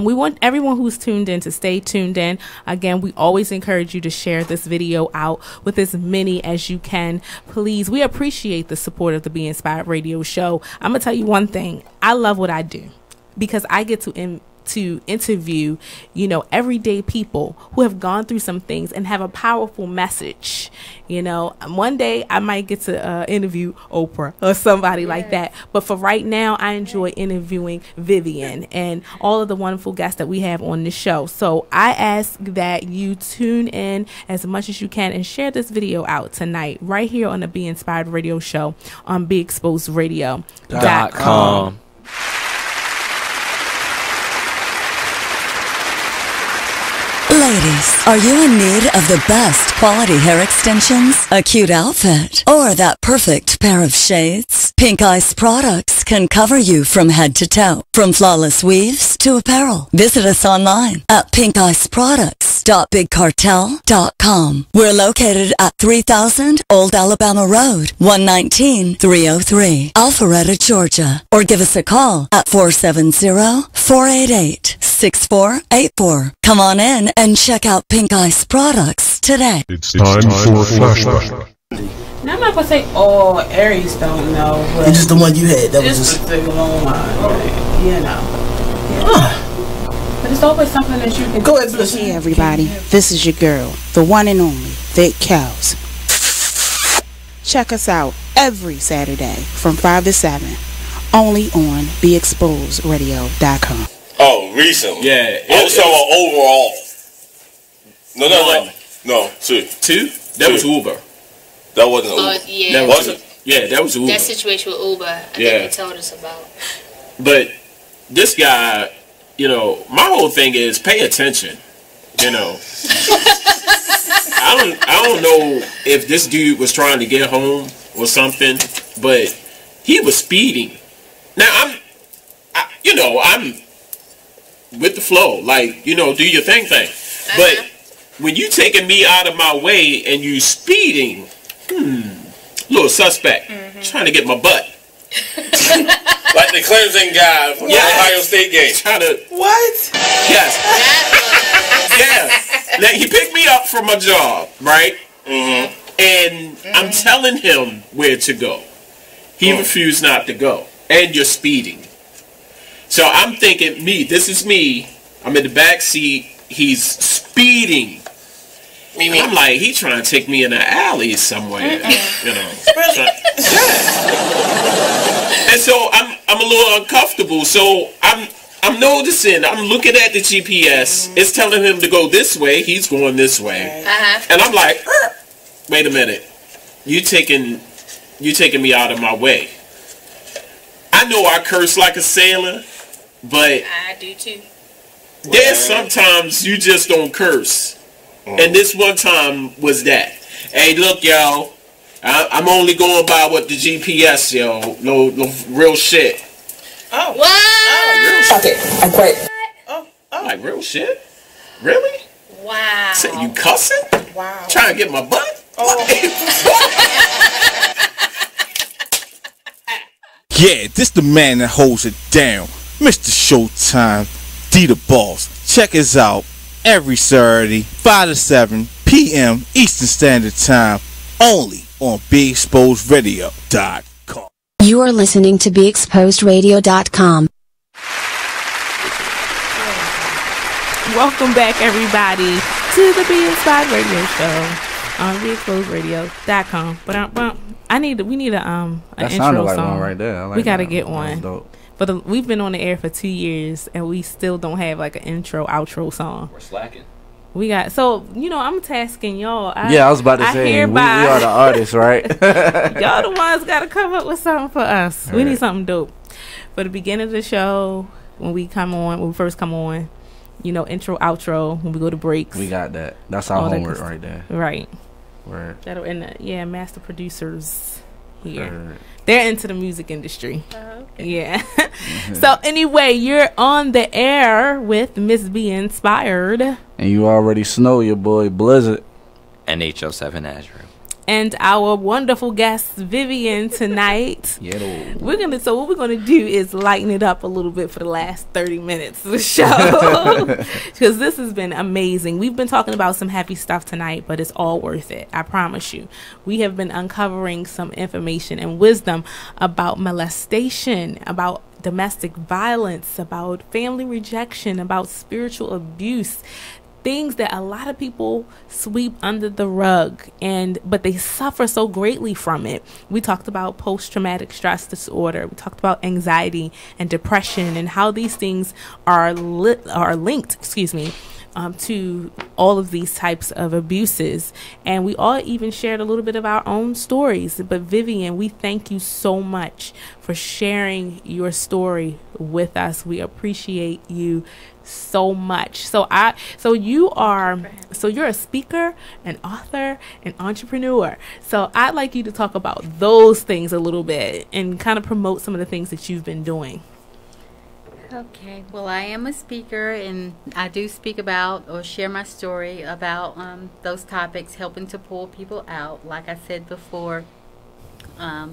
We want everyone who's tuned in to stay tuned in. Again, we always encourage you to share this video out with as many as you can. Please, we appreciate the support of the Be Inspired Radio Show. I'm gonna tell you one thing. I love what I do because I get to interview, everyday people who have gone through some things and have a powerful message. One day I might get to interview Oprah or somebody like that. But for right now, I enjoy interviewing Vivian and all of the wonderful guests that we have on the show. So I ask that you tune in as much as you can and share this video out tonight right here on the Be Inspired Radio Show on BeExposedRadio.com. Ladies, are you in need of the best quality hair extensions, a cute outfit, or that perfect pair of shades? Pink Ice Products can cover you from head to toe, from flawless weaves to apparel. Visit us online at pinkiceproducts.bigcartel.com. We're located at 3000 Old Alabama Road, 119-303, Alpharetta, Georgia. Or give us a call at 470-488-6484. Come on in and check out Pink Ice Products today. It's time for Flashback. Now I'm not gonna say all Aries don't know, but it's just the one you had. That was just a long one, But it's always something that you can go ahead. Hey everybody, this is your girl, the one and only Vic Cows. Check us out every Saturday from 5 to 7, only on BeExposedRadio.com. Oh, recently? Yeah. I was talking about overall. No. Two? That was Uber. That wasn't Uber. Yeah. That wasn't. Yeah, that was Uber. That situation with Uber, I think they told us about. But this guy, you know, my whole thing is pay attention. You know, I don't know if this dude was trying to get home or something, but he was speeding. Now I'm with the flow, like, you know, do your thing. But when you taking me out of my way and you speeding, little suspect, trying to get my butt. Like the Clemson guy from the Ohio State game. Trying to What? Yes. Yeah. Now he picked me up from my job, right? And I'm telling him where to go. He refused not to go. And you're speeding. So I'm thinking, this is me. I'm in the back seat. He's speeding. I'm like, he trying to take me in an alley somewhere. You know. And so I'm a little uncomfortable. So I'm noticing, I'm looking at the GPS. It's telling him to go this way. He's going this way. And I'm like, wait a minute. You taking me out of my way. I know I curse like a sailor, but I do too. There's sometimes you just don't curse. And this one time was that. Hey, look, yo. I'm only going by what the GPS, yo. No real shit. Oh. What? Fuck it. I quit. Oh. Like, real shit? Really? Wow. So you cussing? Wow. Trying to get my butt? Yeah, this the man that holds it down. Mr. Showtime, D the Boss. Check us out every Saturday, 5 to 7 p.m. Eastern Standard Time, only on BeExposedRadio.com. You are listening to BeExposedRadio.com. Welcome back, everybody, to the Be Inspired Radio Show on BeExposedRadio.com. But we need an that intro sounded like song one right there. I like we gotta that. get That was one. dope. But we've been on the air for 2 years and we still don't have like an intro outro song. We're slacking. We got I'm tasking y'all. I was about to say we are the artists, right? Y'all the ones gotta come up with something for us. All we need right. something dope for the beginning of the show when we first come on. You know, intro, outro when we go to breaks. We got that. That's our homework right there. Right. Word. That'll master producers here. Word. They're into the music industry. Oh, okay. Yeah. So anyway, you're on the air with Miss Be Inspired. And you already know your boy Blizzard. And HLVII Azrael. And our wonderful guest Vivian tonight. What we're gonna do is lighten it up a little bit for the last 30 minutes of the show. Because this has been amazing. We've been talking about some heavy stuff tonight, but it's all worth it. I promise you. We have been uncovering some information and wisdom about molestation, about domestic violence, about family rejection, about spiritual abuse. Things that a lot of people sweep under the rug, but they suffer so greatly from it. We talked about post-traumatic stress disorder. We talked about anxiety and depression and how these things are linked, to all of these types of abuses. And we all even shared a little bit of our own stories. But Vivian, we thank you so much for sharing your story with us. We appreciate you so much. So you're a speaker, an author, an entrepreneur. So I'd like you to talk about those things a little bit and kind of promote some of the things that you've been doing. Okay, well, I am a speaker, and I do speak about or share my story about those topics, helping to pull people out. Like I said before, I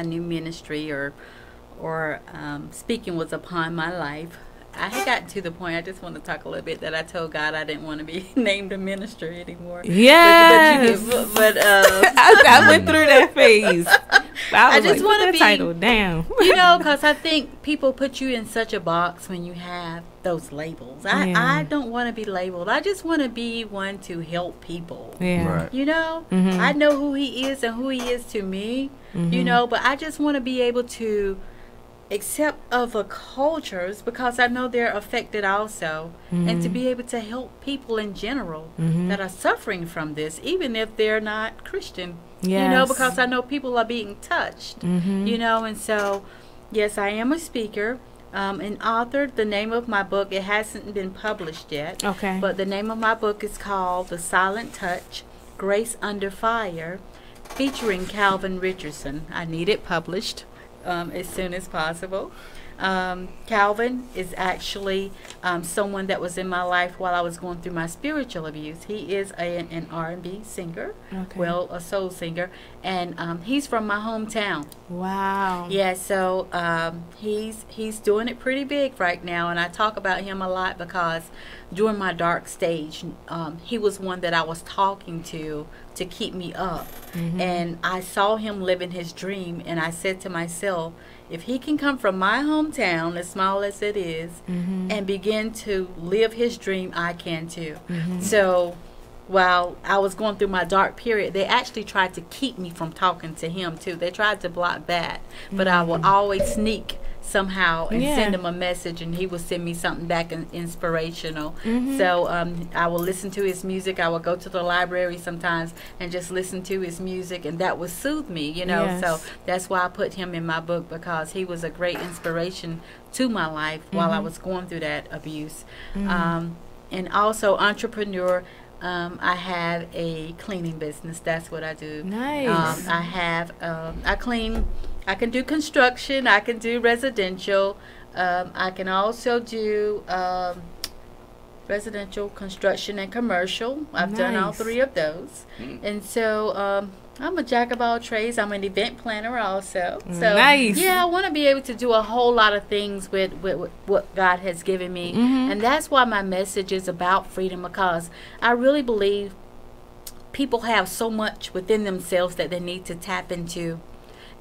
knew ministry or speaking was upon my life. I had gotten to the point, I just want to talk a little bit, that I told God I didn't want to be named a minister anymore. Yes. But I went through that phase. I just want to be title down. Because I think people put you in such a box when you have those labels. I don't want to be labeled. I just want to be one to help people. Yeah. Right. Mm-hmm. I know who He is and who He is to me. Mm-hmm. But I just want to be able to accept other cultures because I know they're affected also, and to be able to help people in general that are suffering from this, even if they're not Christian. Yes. Because I know people are being touched. And so, yes, I am a speaker. An author. The name of my book, it hasn't been published yet. Okay. But the name of my book is called The Silent Touch, Grace Under Fire, featuring Calvin Richardson. I need it published as soon as possible. Calvin is actually someone that was in my life while I was going through my spiritual abuse. He is an R&B singer, well, a soul singer, and he's from my hometown. Wow. Yeah, so he's doing it pretty big right now, and I talk about him a lot because during my dark stage, he was one that I was talking to keep me up. And I saw him living his dream, and I said to myself, if he can come from my hometown, as small as it is, and begin to live his dream, I can too. So while I was going through my dark period, they actually tried to keep me from talking to him too. They tried to block that, but I would always sneak somehow and send him a message, and he would send me something back inspirational. So I will listen to his music. I will go to the library sometimes and just listen to his music, and that would soothe me, you know. So that's why I put him in my book, because he was a great inspiration to my life while I was going through that abuse. And also entrepreneur. I have a cleaning business. That's what I do. Nice. I have I clean. I can do construction. I can do residential. I can also do residential, construction, and commercial. I've done all three of those. And so I'm a jack of all trades. I'm an event planner also. So yeah, I want to be able to do a whole lot of things with what God has given me. And that's why my message is about freedom, because I really believe people have so much within themselves that they need to tap into.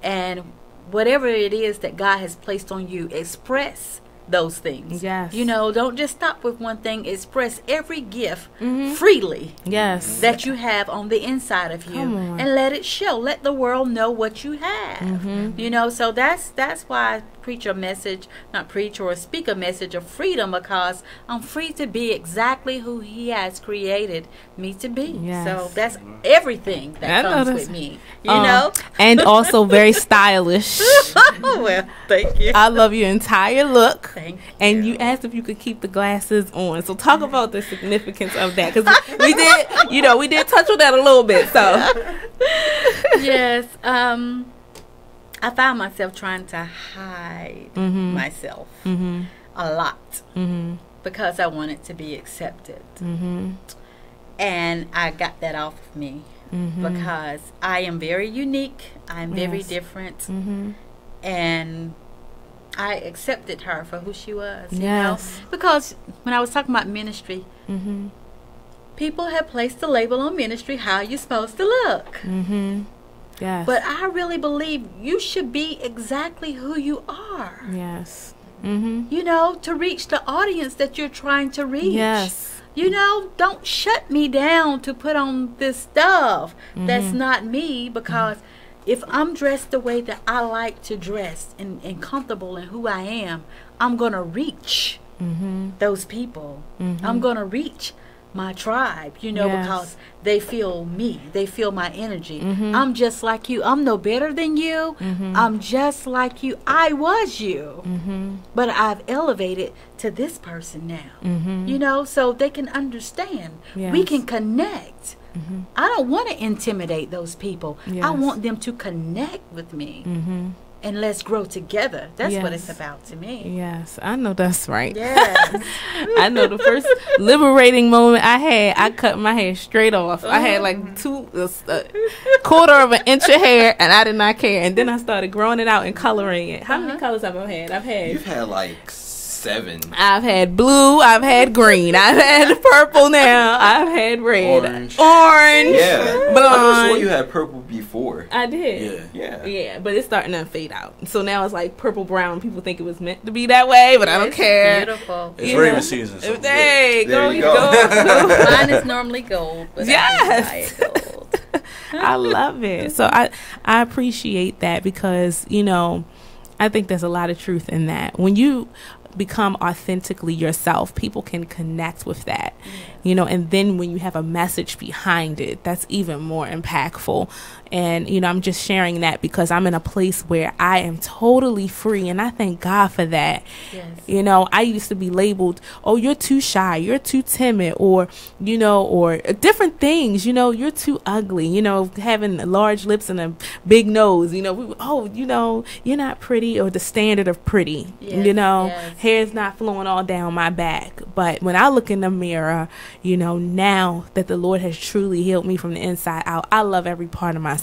And whatever it is that God has placed on you, express those things. Yes. You know, don't just stop with one thing. Express every gift freely. Yes. That you have on the inside of you, and let it show. Let the world know what you have. You know, so that's why I preach a message, not preach or speak a message of freedom, because I'm free to be exactly who He has created me to be. Yes. So that's everything that comes with me. You know, and also very stylish. Well, thank you. I love your entire look. Thank you. And you asked if you could keep the glasses on. So talk about the significance of that, because we did, you know, we did touch on that a little bit. So yes, I found myself trying to hide myself a lot because I wanted to be accepted, and I got that off of me because I am very unique. I'm very different, and I accepted her for who she was. You know? Because when I was talking about ministry, people have placed the label on ministry, how you're supposed to look. Yes. But I really believe you should be exactly who you are. Yes. You know, to reach the audience that you're trying to reach. Yes. You know, don't shut me down to put on this stuff that's not me, because if I'm dressed the way that I like to dress and comfortable in who I am, I'm going to reach those people. I'm going to reach my tribe, you know, because they feel me. They feel my energy. I'm just like you. I'm no better than you. I'm just like you. I was you. But I've elevated to this person now. You know, so they can understand. We can connect. I don't want to intimidate those people. I want them to connect with me. And let's grow together. That's what it's about to me. Yes, I know that's right. Yes. I know the first liberating moment I had, I cut my hair straight off. I had like quarter of an inch of hair, and I did not care. And then I started growing it out and coloring it. How many colors have I had? You've had like 7. I've had blue, I've had green, I've had purple now, I've had red, orange, yeah, blonde. I saw you had purple before. I did. Yeah, but it's starting to fade out. So now it's like purple brown. People think it was meant to be that way, but I don't care. Beautiful. It's raven season. So hey, there you go. Mine is normally gold, but yes. I gold. I love it. So I appreciate that, because, you know, I think there's a lot of truth in that. When you become authentically yourself, people can connect with that, you know, and then when you have a message behind it, that's even more impactful. And, you know, I'm just sharing that because I'm in a place where I am totally free, and I thank God for that. Yes. You know, I used to be labeled, oh, you're too shy, you're too timid, or, you know, or different things, you know, you're too ugly, you know, having large lips and a big nose, you know, oh, you know, you're not pretty, or the standard of pretty, you know, hair's not flowing all down my back. But when I look in the mirror, you know, now that the Lord has truly healed me from the inside out, I love every part of myself.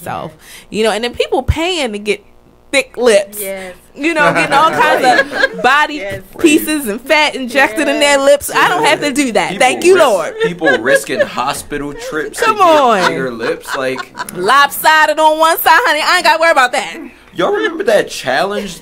You know, and then people paying to get thick lips, you know, getting all kinds of body pieces and fat injected in their lips. I don't have to do that. Thank you, Lord. People risking hospital trips Come to on. get bigger lips, like lopsided on one side, honey. I ain't got to worry about that. Y'all remember that challenge?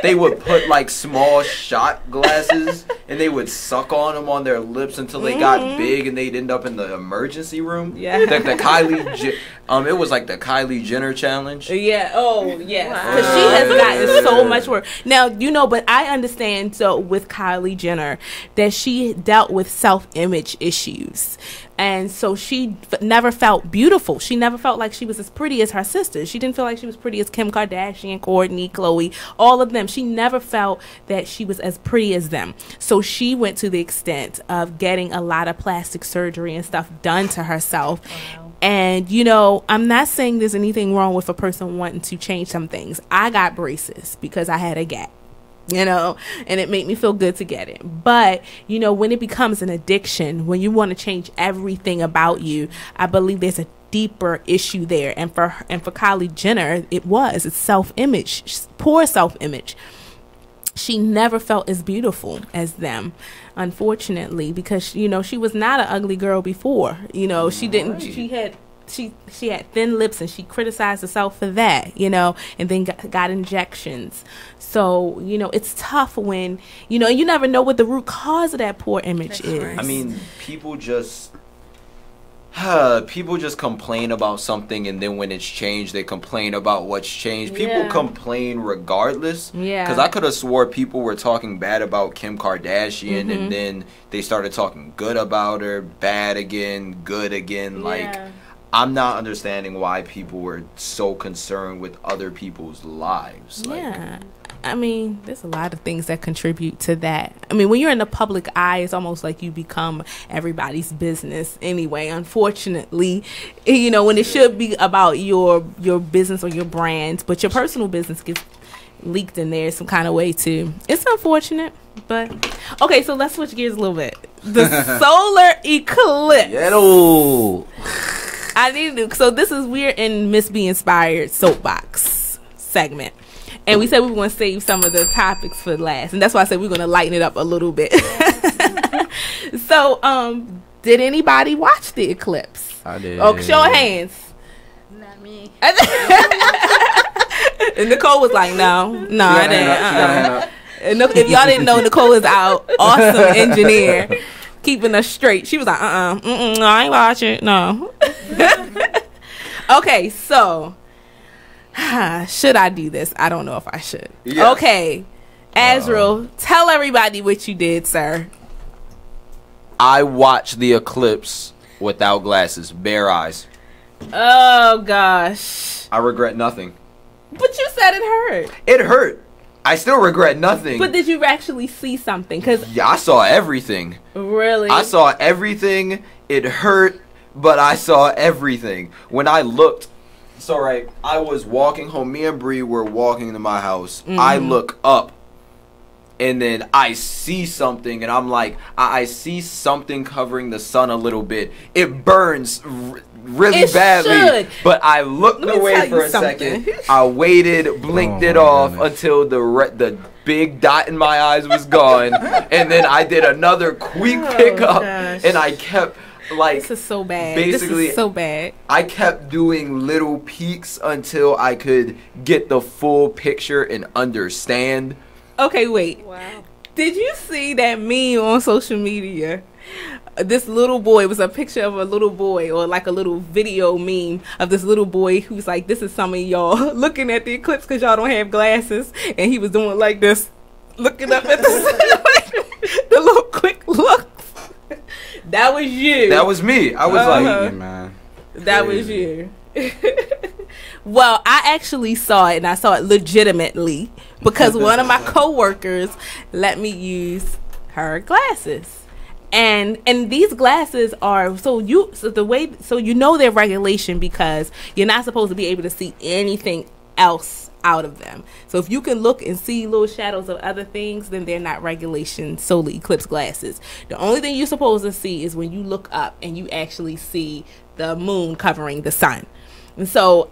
They would put like small shot glasses and they would suck on them on their lips until they got big, and they'd end up in the emergency room. Yeah. The Kylie, it was like the Kylie Jenner challenge. Yeah. Oh, yeah. Because she has gotten so much work. Now, you know, but I understand, so with Kylie Jenner, that she dealt with self-image issues. And so she never felt beautiful. She never felt like she was as pretty as her sisters. She didn't feel like she was pretty as Kim Kardashian, Kourtney, Khloe, all of them. She never felt that she was as pretty as them. So she went to the extent of getting a lot of plastic surgery and stuff done to herself. Wow. And, you know, I'm not saying there's anything wrong with a person wanting to change some things. I got braces because I had a gap. You know, and it made me feel good to get it. But, you know, when it becomes an addiction, when you want to change everything about you, I believe there's a deeper issue there. And for Kylie Jenner, it's self-image, poor self-image. She never felt as beautiful as them, unfortunately, because, you know, she was not an ugly girl before. You know, she didn't, she had thin lips, and she criticized herself for that, you know, and then got injections. So, you know, it's tough when, you know, you never know what the root cause of that poor image is. I mean, people just complain about something, and then when it's changed, they complain about what's changed. People complain regardless. Yeah. Because I could have swore people were talking bad about Kim Kardashian, and then they started talking good about her, bad again, good again. Like, I'm not understanding why people were so concerned with other people's lives. Yeah. I mean, there's a lot of things that contribute to that. I mean, when you're in the public eye, it's almost like you become everybody's business anyway, unfortunately. You know, when it should be about your business or your brand, but your personal business gets leaked in there some kind of way too. It's unfortunate, but okay, so let's switch gears a little bit. The solar eclipse. I need to. So this is, we're in Miss B Inspired soapbox segment, and we said we were going to save some of the topics for last, and that's why I said we're going to lighten it up a little bit. So, did anybody watch the eclipse? I did. Oh, show of hands. Not me. And Nicole was like, no, I didn't. And if y'all didn't know, Nicole is our awesome engineer, keeping us straight. She was like, no, I ain't watching. No. Okay, so should I do this? I don't know if I should. Yes. Okay, Azrael, tell everybody what you did, sir. I watched the eclipse without glasses, bare eyes. Oh gosh. I regret nothing. But you said it hurt. It hurt. I still regret nothing. But did you actually see something? Yeah, I saw everything. Really? I saw everything. It hurt, but I saw everything. When I looked, so right, I was walking home. Me and Bree were walking to my house. I look up, and then I see something, and I'm like, I see something covering the sun a little bit. It burns really badly, but I looked away for a second. I waited, blinked it off until the big dot in my eyes was gone, and then I did another quick pickup, and I kept like, this is so bad. Basically, this is so bad. I kept doing little peeks until I could get the full picture and understand. Okay, wait. Wow. Did you see that meme on social media? This little boy, it was a picture of a little boy, or like a little video meme of this little boy who's like, this is some of y'all looking at the eclipse because y'all don't have glasses, and he was doing like this. looking up at the little quick look. That was you. That was me. I was like, man. That was you. Well, I actually saw it, and I saw it legitimately because one of my coworkers let me use her glasses, and these glasses are so you know they're regulation because you're not supposed to be able to see anything else out of them. So if you can look and see little shadows of other things, then they're not regulation solely eclipse glasses. The only thing you're supposed to see is when you look up and you actually see the moon covering the sun.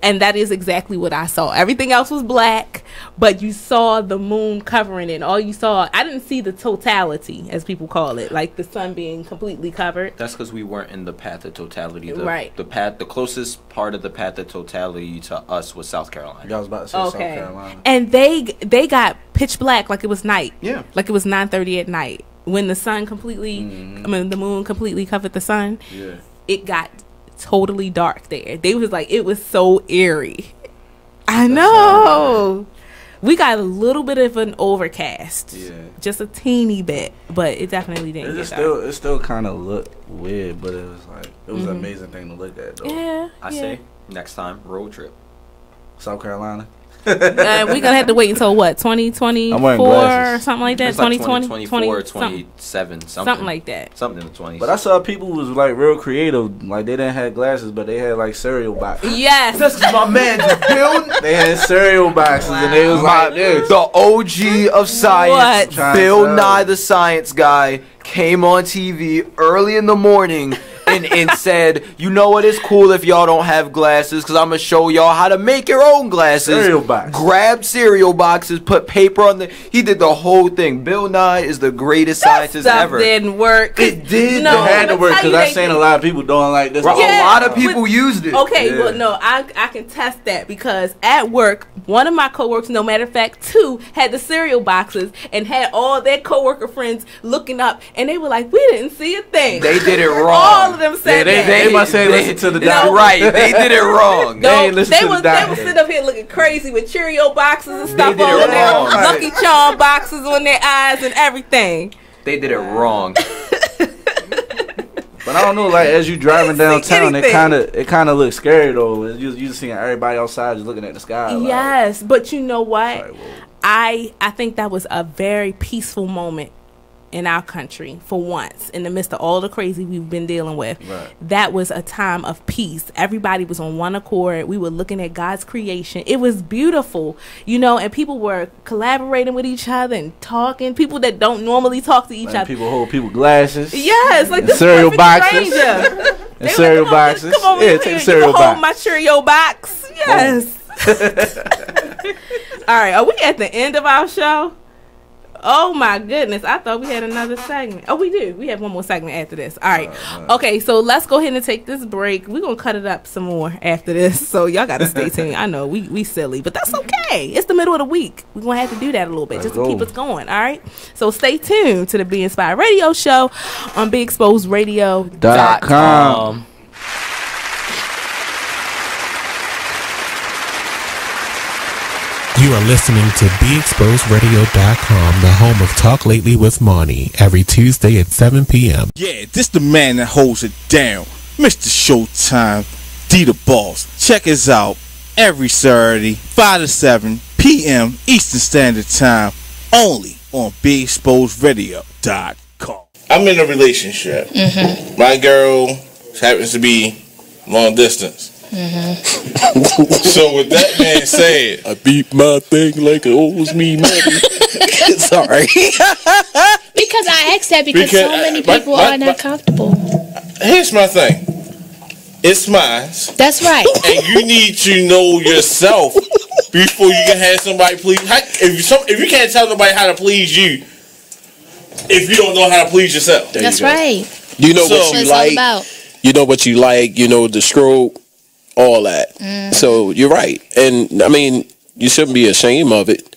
And that is exactly what I saw. Everything else was black, but you saw the moon covering it. And all you saw, I didn't see the totality, as people call it, like the sun being completely covered. That's because we weren't in the path of totality. Right. The closest part of the path of totality to us was South Carolina. Yeah, I was about to say South Carolina. And they got pitch black, like it was night. Yeah. Like it was 9:30 at night. When the sun completely, the moon completely covered the sun. Yeah. It got totally dark there. They was like, it was so eerie. I know. We got a little bit of an overcast. Yeah. Just a teeny bit, but it definitely didn't get dark. It still kind of looked weird, but it was like it was an amazing thing to look at though. Yeah. I say next time road trip. South Carolina. We're gonna have to wait until what, 2024 or something like that. 2020, 2024, 27, something like that. Something in the 20s. But I saw people was like real creative. Like they didn't have glasses, but they had like cereal boxes. Yes, that's my man. They had cereal boxes, and they was like this. The OG of science, Bill Nye the Science Guy, came on TV early in the morning. And said, you know what, it's cool if y'all don't have glasses because I'm going to show y'all how to make your own glasses. Cereal box. Grabbed cereal boxes, put paper on he did the whole thing. Bill Nye is the greatest scientist ever. Didn't work. It did. No, it had to work because I've seen a lot of people doing like this. A lot of people used it. Okay, well, no, I can test that because at work, one of my coworkers, no matter of fact, two, had the cereal boxes and had all their coworker friends looking up, and they were like, we didn't see a thing. They did it wrong. All of them said that. They must say listen to the doctor. Right, they did it wrong. They were sitting up here looking crazy with Cheerio boxes and stuff on their Lucky Charm boxes on their eyes and everything. They did it wrong. But I don't know, like as you driving downtown, it kind of looks scary though. You just seeing everybody outside just looking at the sky. Like, yes, but you know what? I think that was a very peaceful moment in our country for once, in the midst of all the crazy we've been dealing with. Right. That was a time of peace. Everybody was on one accord. We were looking at God's creation. It was beautiful, and people were collaborating with each other and talking. People that don't normally talk to each other. People hold people glasses. Yes, like this cereal boxes. And cereal boxes. Come over here. Take the cereal box. Hold my Cheerio box. Yes. All right, are we at the end of our show? Oh my goodness, I thought we had another segment. Oh, we do. We have one more segment after this. All right. Okay, so let's go ahead and take this break. We're going to cut it up some more after this. So y'all got to stay tuned. I know we silly, but that's okay. It's the middle of the week. We're going to have to do that a little bit just to keep us going. All right. So stay tuned to the Be Inspired Radio Show on BeExposedRadio.com. You are listening to BeExposedRadio.com, the home of Talk Lately with Monty, every Tuesday at 7 p.m. Yeah, this the man that holds it down, Mr. Showtime, D the Boss. Check us out every Saturday, 5 to 7 p.m. Eastern Standard Time, only on BeExposedRadio.com. I'm in a relationship. My girl happens to be long distance. So with that being said, I beat my thing like it owes me money. Sorry. Because I asked that because so many people are not comfortable. Here's my thing. It's mine. That's right. And you need to know yourself before you can have somebody please. If you can't tell nobody how to please you, if you don't know how to please yourself. That's right. You know what you like. You know what you like. You know the stroke. All that. So you're right. And I mean, you shouldn't be ashamed of it.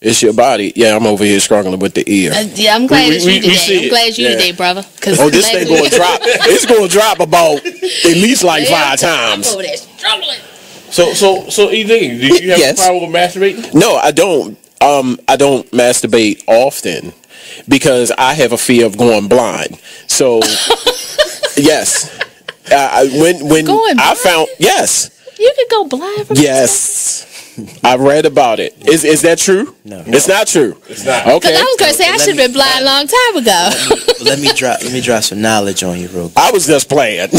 It's your body. Yeah, I'm over here struggling with the ear. Yeah, I'm glad it's you today. I'm glad you today, brother. Oh, this thing going to drop. It's going to drop about at least like 5 times. I'm over there struggling. So, ED, do you have a problem with masturbating? No, I don't. I don't masturbate often because I have a fear of going blind. So, yes. When I found, yes. You could go blind from Yes. I read about it. Is that true? No. It's not true. It's not. Okay. Because I was going to say I should have been blind a long time ago. Let me drop some knowledge on you real quick. I was just playing.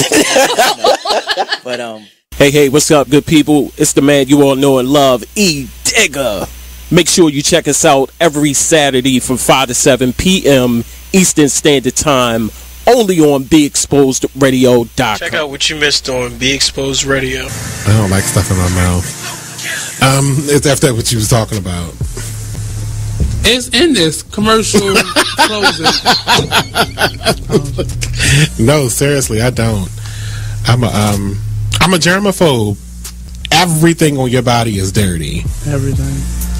But Hey, what's up, good people? It's the man you all know and love, E Digger. Make sure you check us out every Saturday from 5 to 7 p.m. Eastern Standard Time, only on BeExposedRadio.com. Check out what you missed on Be Exposed Radio. I don't like stuff in my mouth. It's after what you was talking about. It's in this commercial closing. No, seriously, I don't. I'm a germaphobe. Everything on your body is dirty. Everything.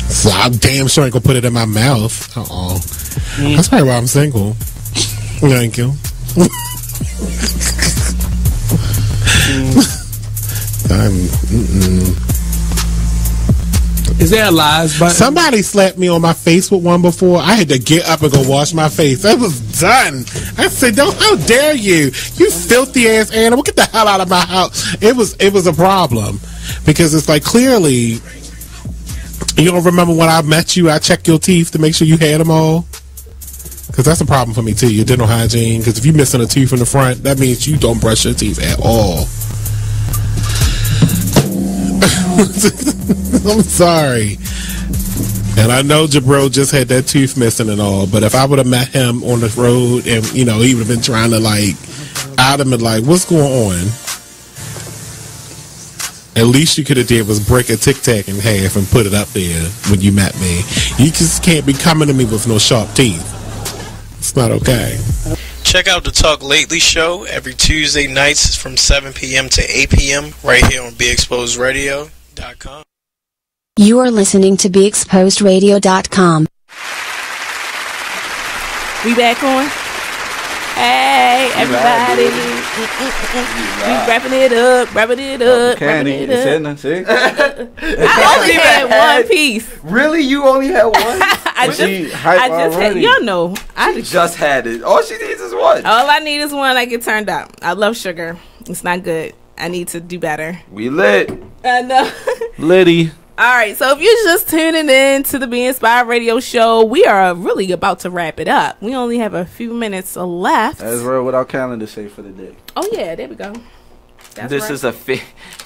So I'm damn sure I ain't gonna put it in my mouth. That's probably why I'm single. Thank you. Is there a lies button? Somebody slapped me on my face with one before. I had to get up and go wash my face. That was done. I said, "Don't! How dare you? You filthy ass animal! Get the hell out of my house!" It was a problem because it's like clearly you don't remember when I met you. I checked your teeth to make sure you had them all. Because that's a problem for me too. Your dental hygiene. Because if you're missing a tooth in the front, that means you don't brush your teeth at all. I'm sorry. And I know Jabril just had that tooth missing and all, but if I would have met him on the road and, he would have been trying to, adamant, what's going on? At least you could have did was break a Tic Tac in half and put it up there when you met me. You just can't be coming to me with no sharp teeth. It's not okay. Check out the Talk Lately show every Tuesday nights from 7 p.m. to 8 p.m. right here on BeExposedRadio.com. You are listening to BeExposedRadio.com. We back on? Hey, everybody. We wrapping it up. Candy, it's hitting, see? I only had one piece. Really? You only had one? I just had, y'all know. I just had it. All she needs is one. All I need is one. I get turned up. I love sugar. It's not good. I need to do better. We lit. I know. Liddy. All right, so if you're just tuning in to the Be Inspired Radio Show, we are really about to wrap it up. We only have a few minutes left. Azrael, what our calendar say for the day? Oh, yeah, there we go. That's this right. is a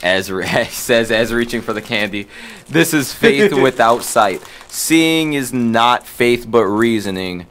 Azrael says as reaching for the candy. This is faith without sight. Seeing is not faith but reasoning.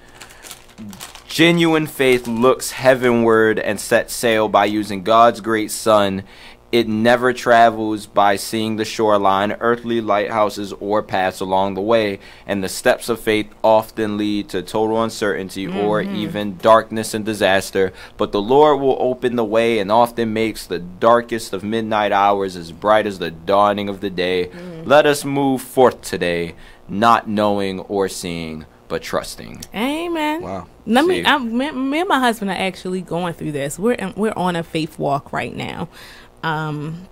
Genuine faith looks heavenward and sets sail by using God's great sun. It never travels by seeing the shoreline, earthly lighthouses, or paths along the way, and the steps of faith often lead to total uncertainty or even darkness and disaster. But the Lord will open the way and often makes the darkest of midnight hours as bright as the dawning of the day. Let us move forth today, not knowing or seeing, but trusting. Amen. Wow. Me and my husband are actually going through this. We're on a faith walk right now.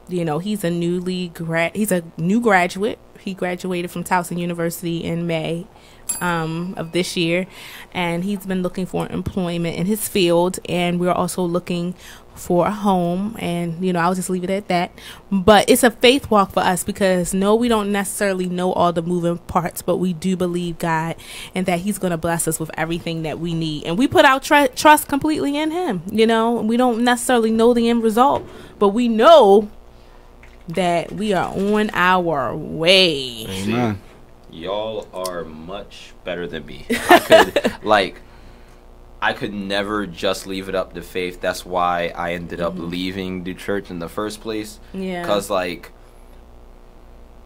He's a new graduate. He graduated from Towson University in May of this year, and he's been looking for employment in his field, and we're also looking for a home, and I'll just leave it at that. But it's a faith walk for us because we don't necessarily know all the moving parts, but we do believe God and that he's going to bless us with everything that we need, and we put our trust completely in him. We don't necessarily know the end result, but we know that we are on our way. Amen. Y'all are much better than me. I could never just leave it up to faith. That's why I ended up leaving the church in the first place. Yeah. Because,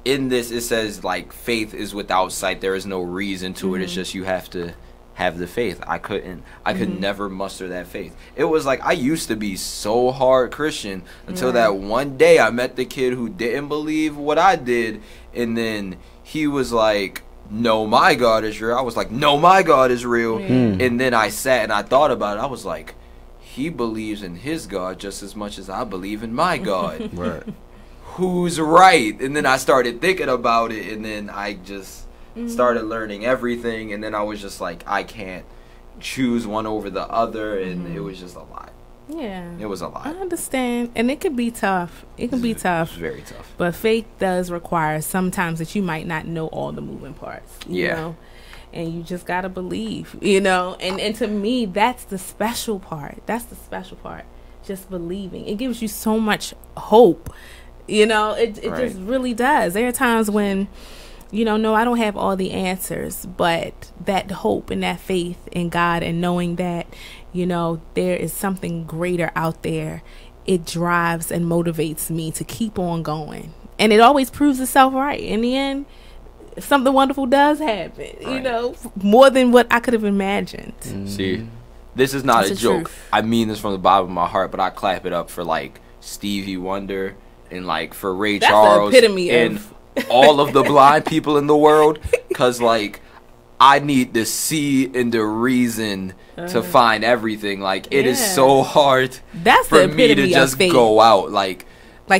in this, it says, faith is without sight. There is no reason to it. It's just you have to have the faith. I could never muster that faith. It was I used to be so hard Christian until that one day I met the kid who didn't believe what I did, and then he was like, "No, my God is real." I was like, "No, my God is real." And then I sat and I thought about it. I was like, he believes in his God just as much as I believe in my God. Right. Who's right? And then I started thinking about it, and then I just started learning everything, and then I was just like, I can't choose one over the other, and it was just a lot. Yeah. It was a lot. I understand. And it can be tough. It can be tough. Very tough. But faith does require sometimes that you might not know all the moving parts. You know? And you just got to believe, you know? And to me, that's the special part. That's the special part. Just believing. It gives you so much hope. You know? It just really does. There are times when, you know, no, I don't have all the answers. But that hope and that faith in God and knowing that, you know, there is something greater out there. It drives and motivates me to keep on going. And it always proves itself right. In the end, something wonderful does happen, you know, more than what I could have imagined. See, this is not a joke. Truth. I mean this from the bottom of my heart, but I clap it up for, like, Stevie Wonder and, like, for Ray Charles and all of the blind people in the world. Because, like, I need to see and the reason to find everything. Like, it is so hard for me to just go out. Like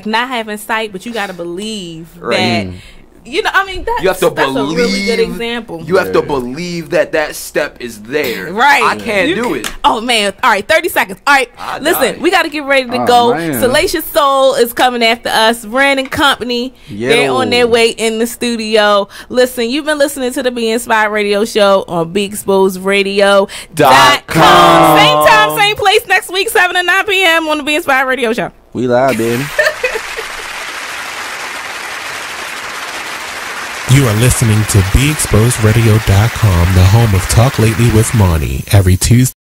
not having sight, but you got to believe that, you know, I mean, that's a really good example. You have to believe that step is there. Right. I can't do it. Oh, man. All right, 30 seconds. All right, listen, we got to get ready to go. Man. Salacious Soul is coming after us. Ren and Company, they're on their way in the studio. Listen, you've been listening to the Be Inspired Radio Show on BeExposedRadio.com. Same time, same place next week, 7 to 9 p.m. on the Be Inspired Radio Show. We live, baby. You are listening to BeExposedRadio.com, the home of Talk Lately with Monty, every Tuesday.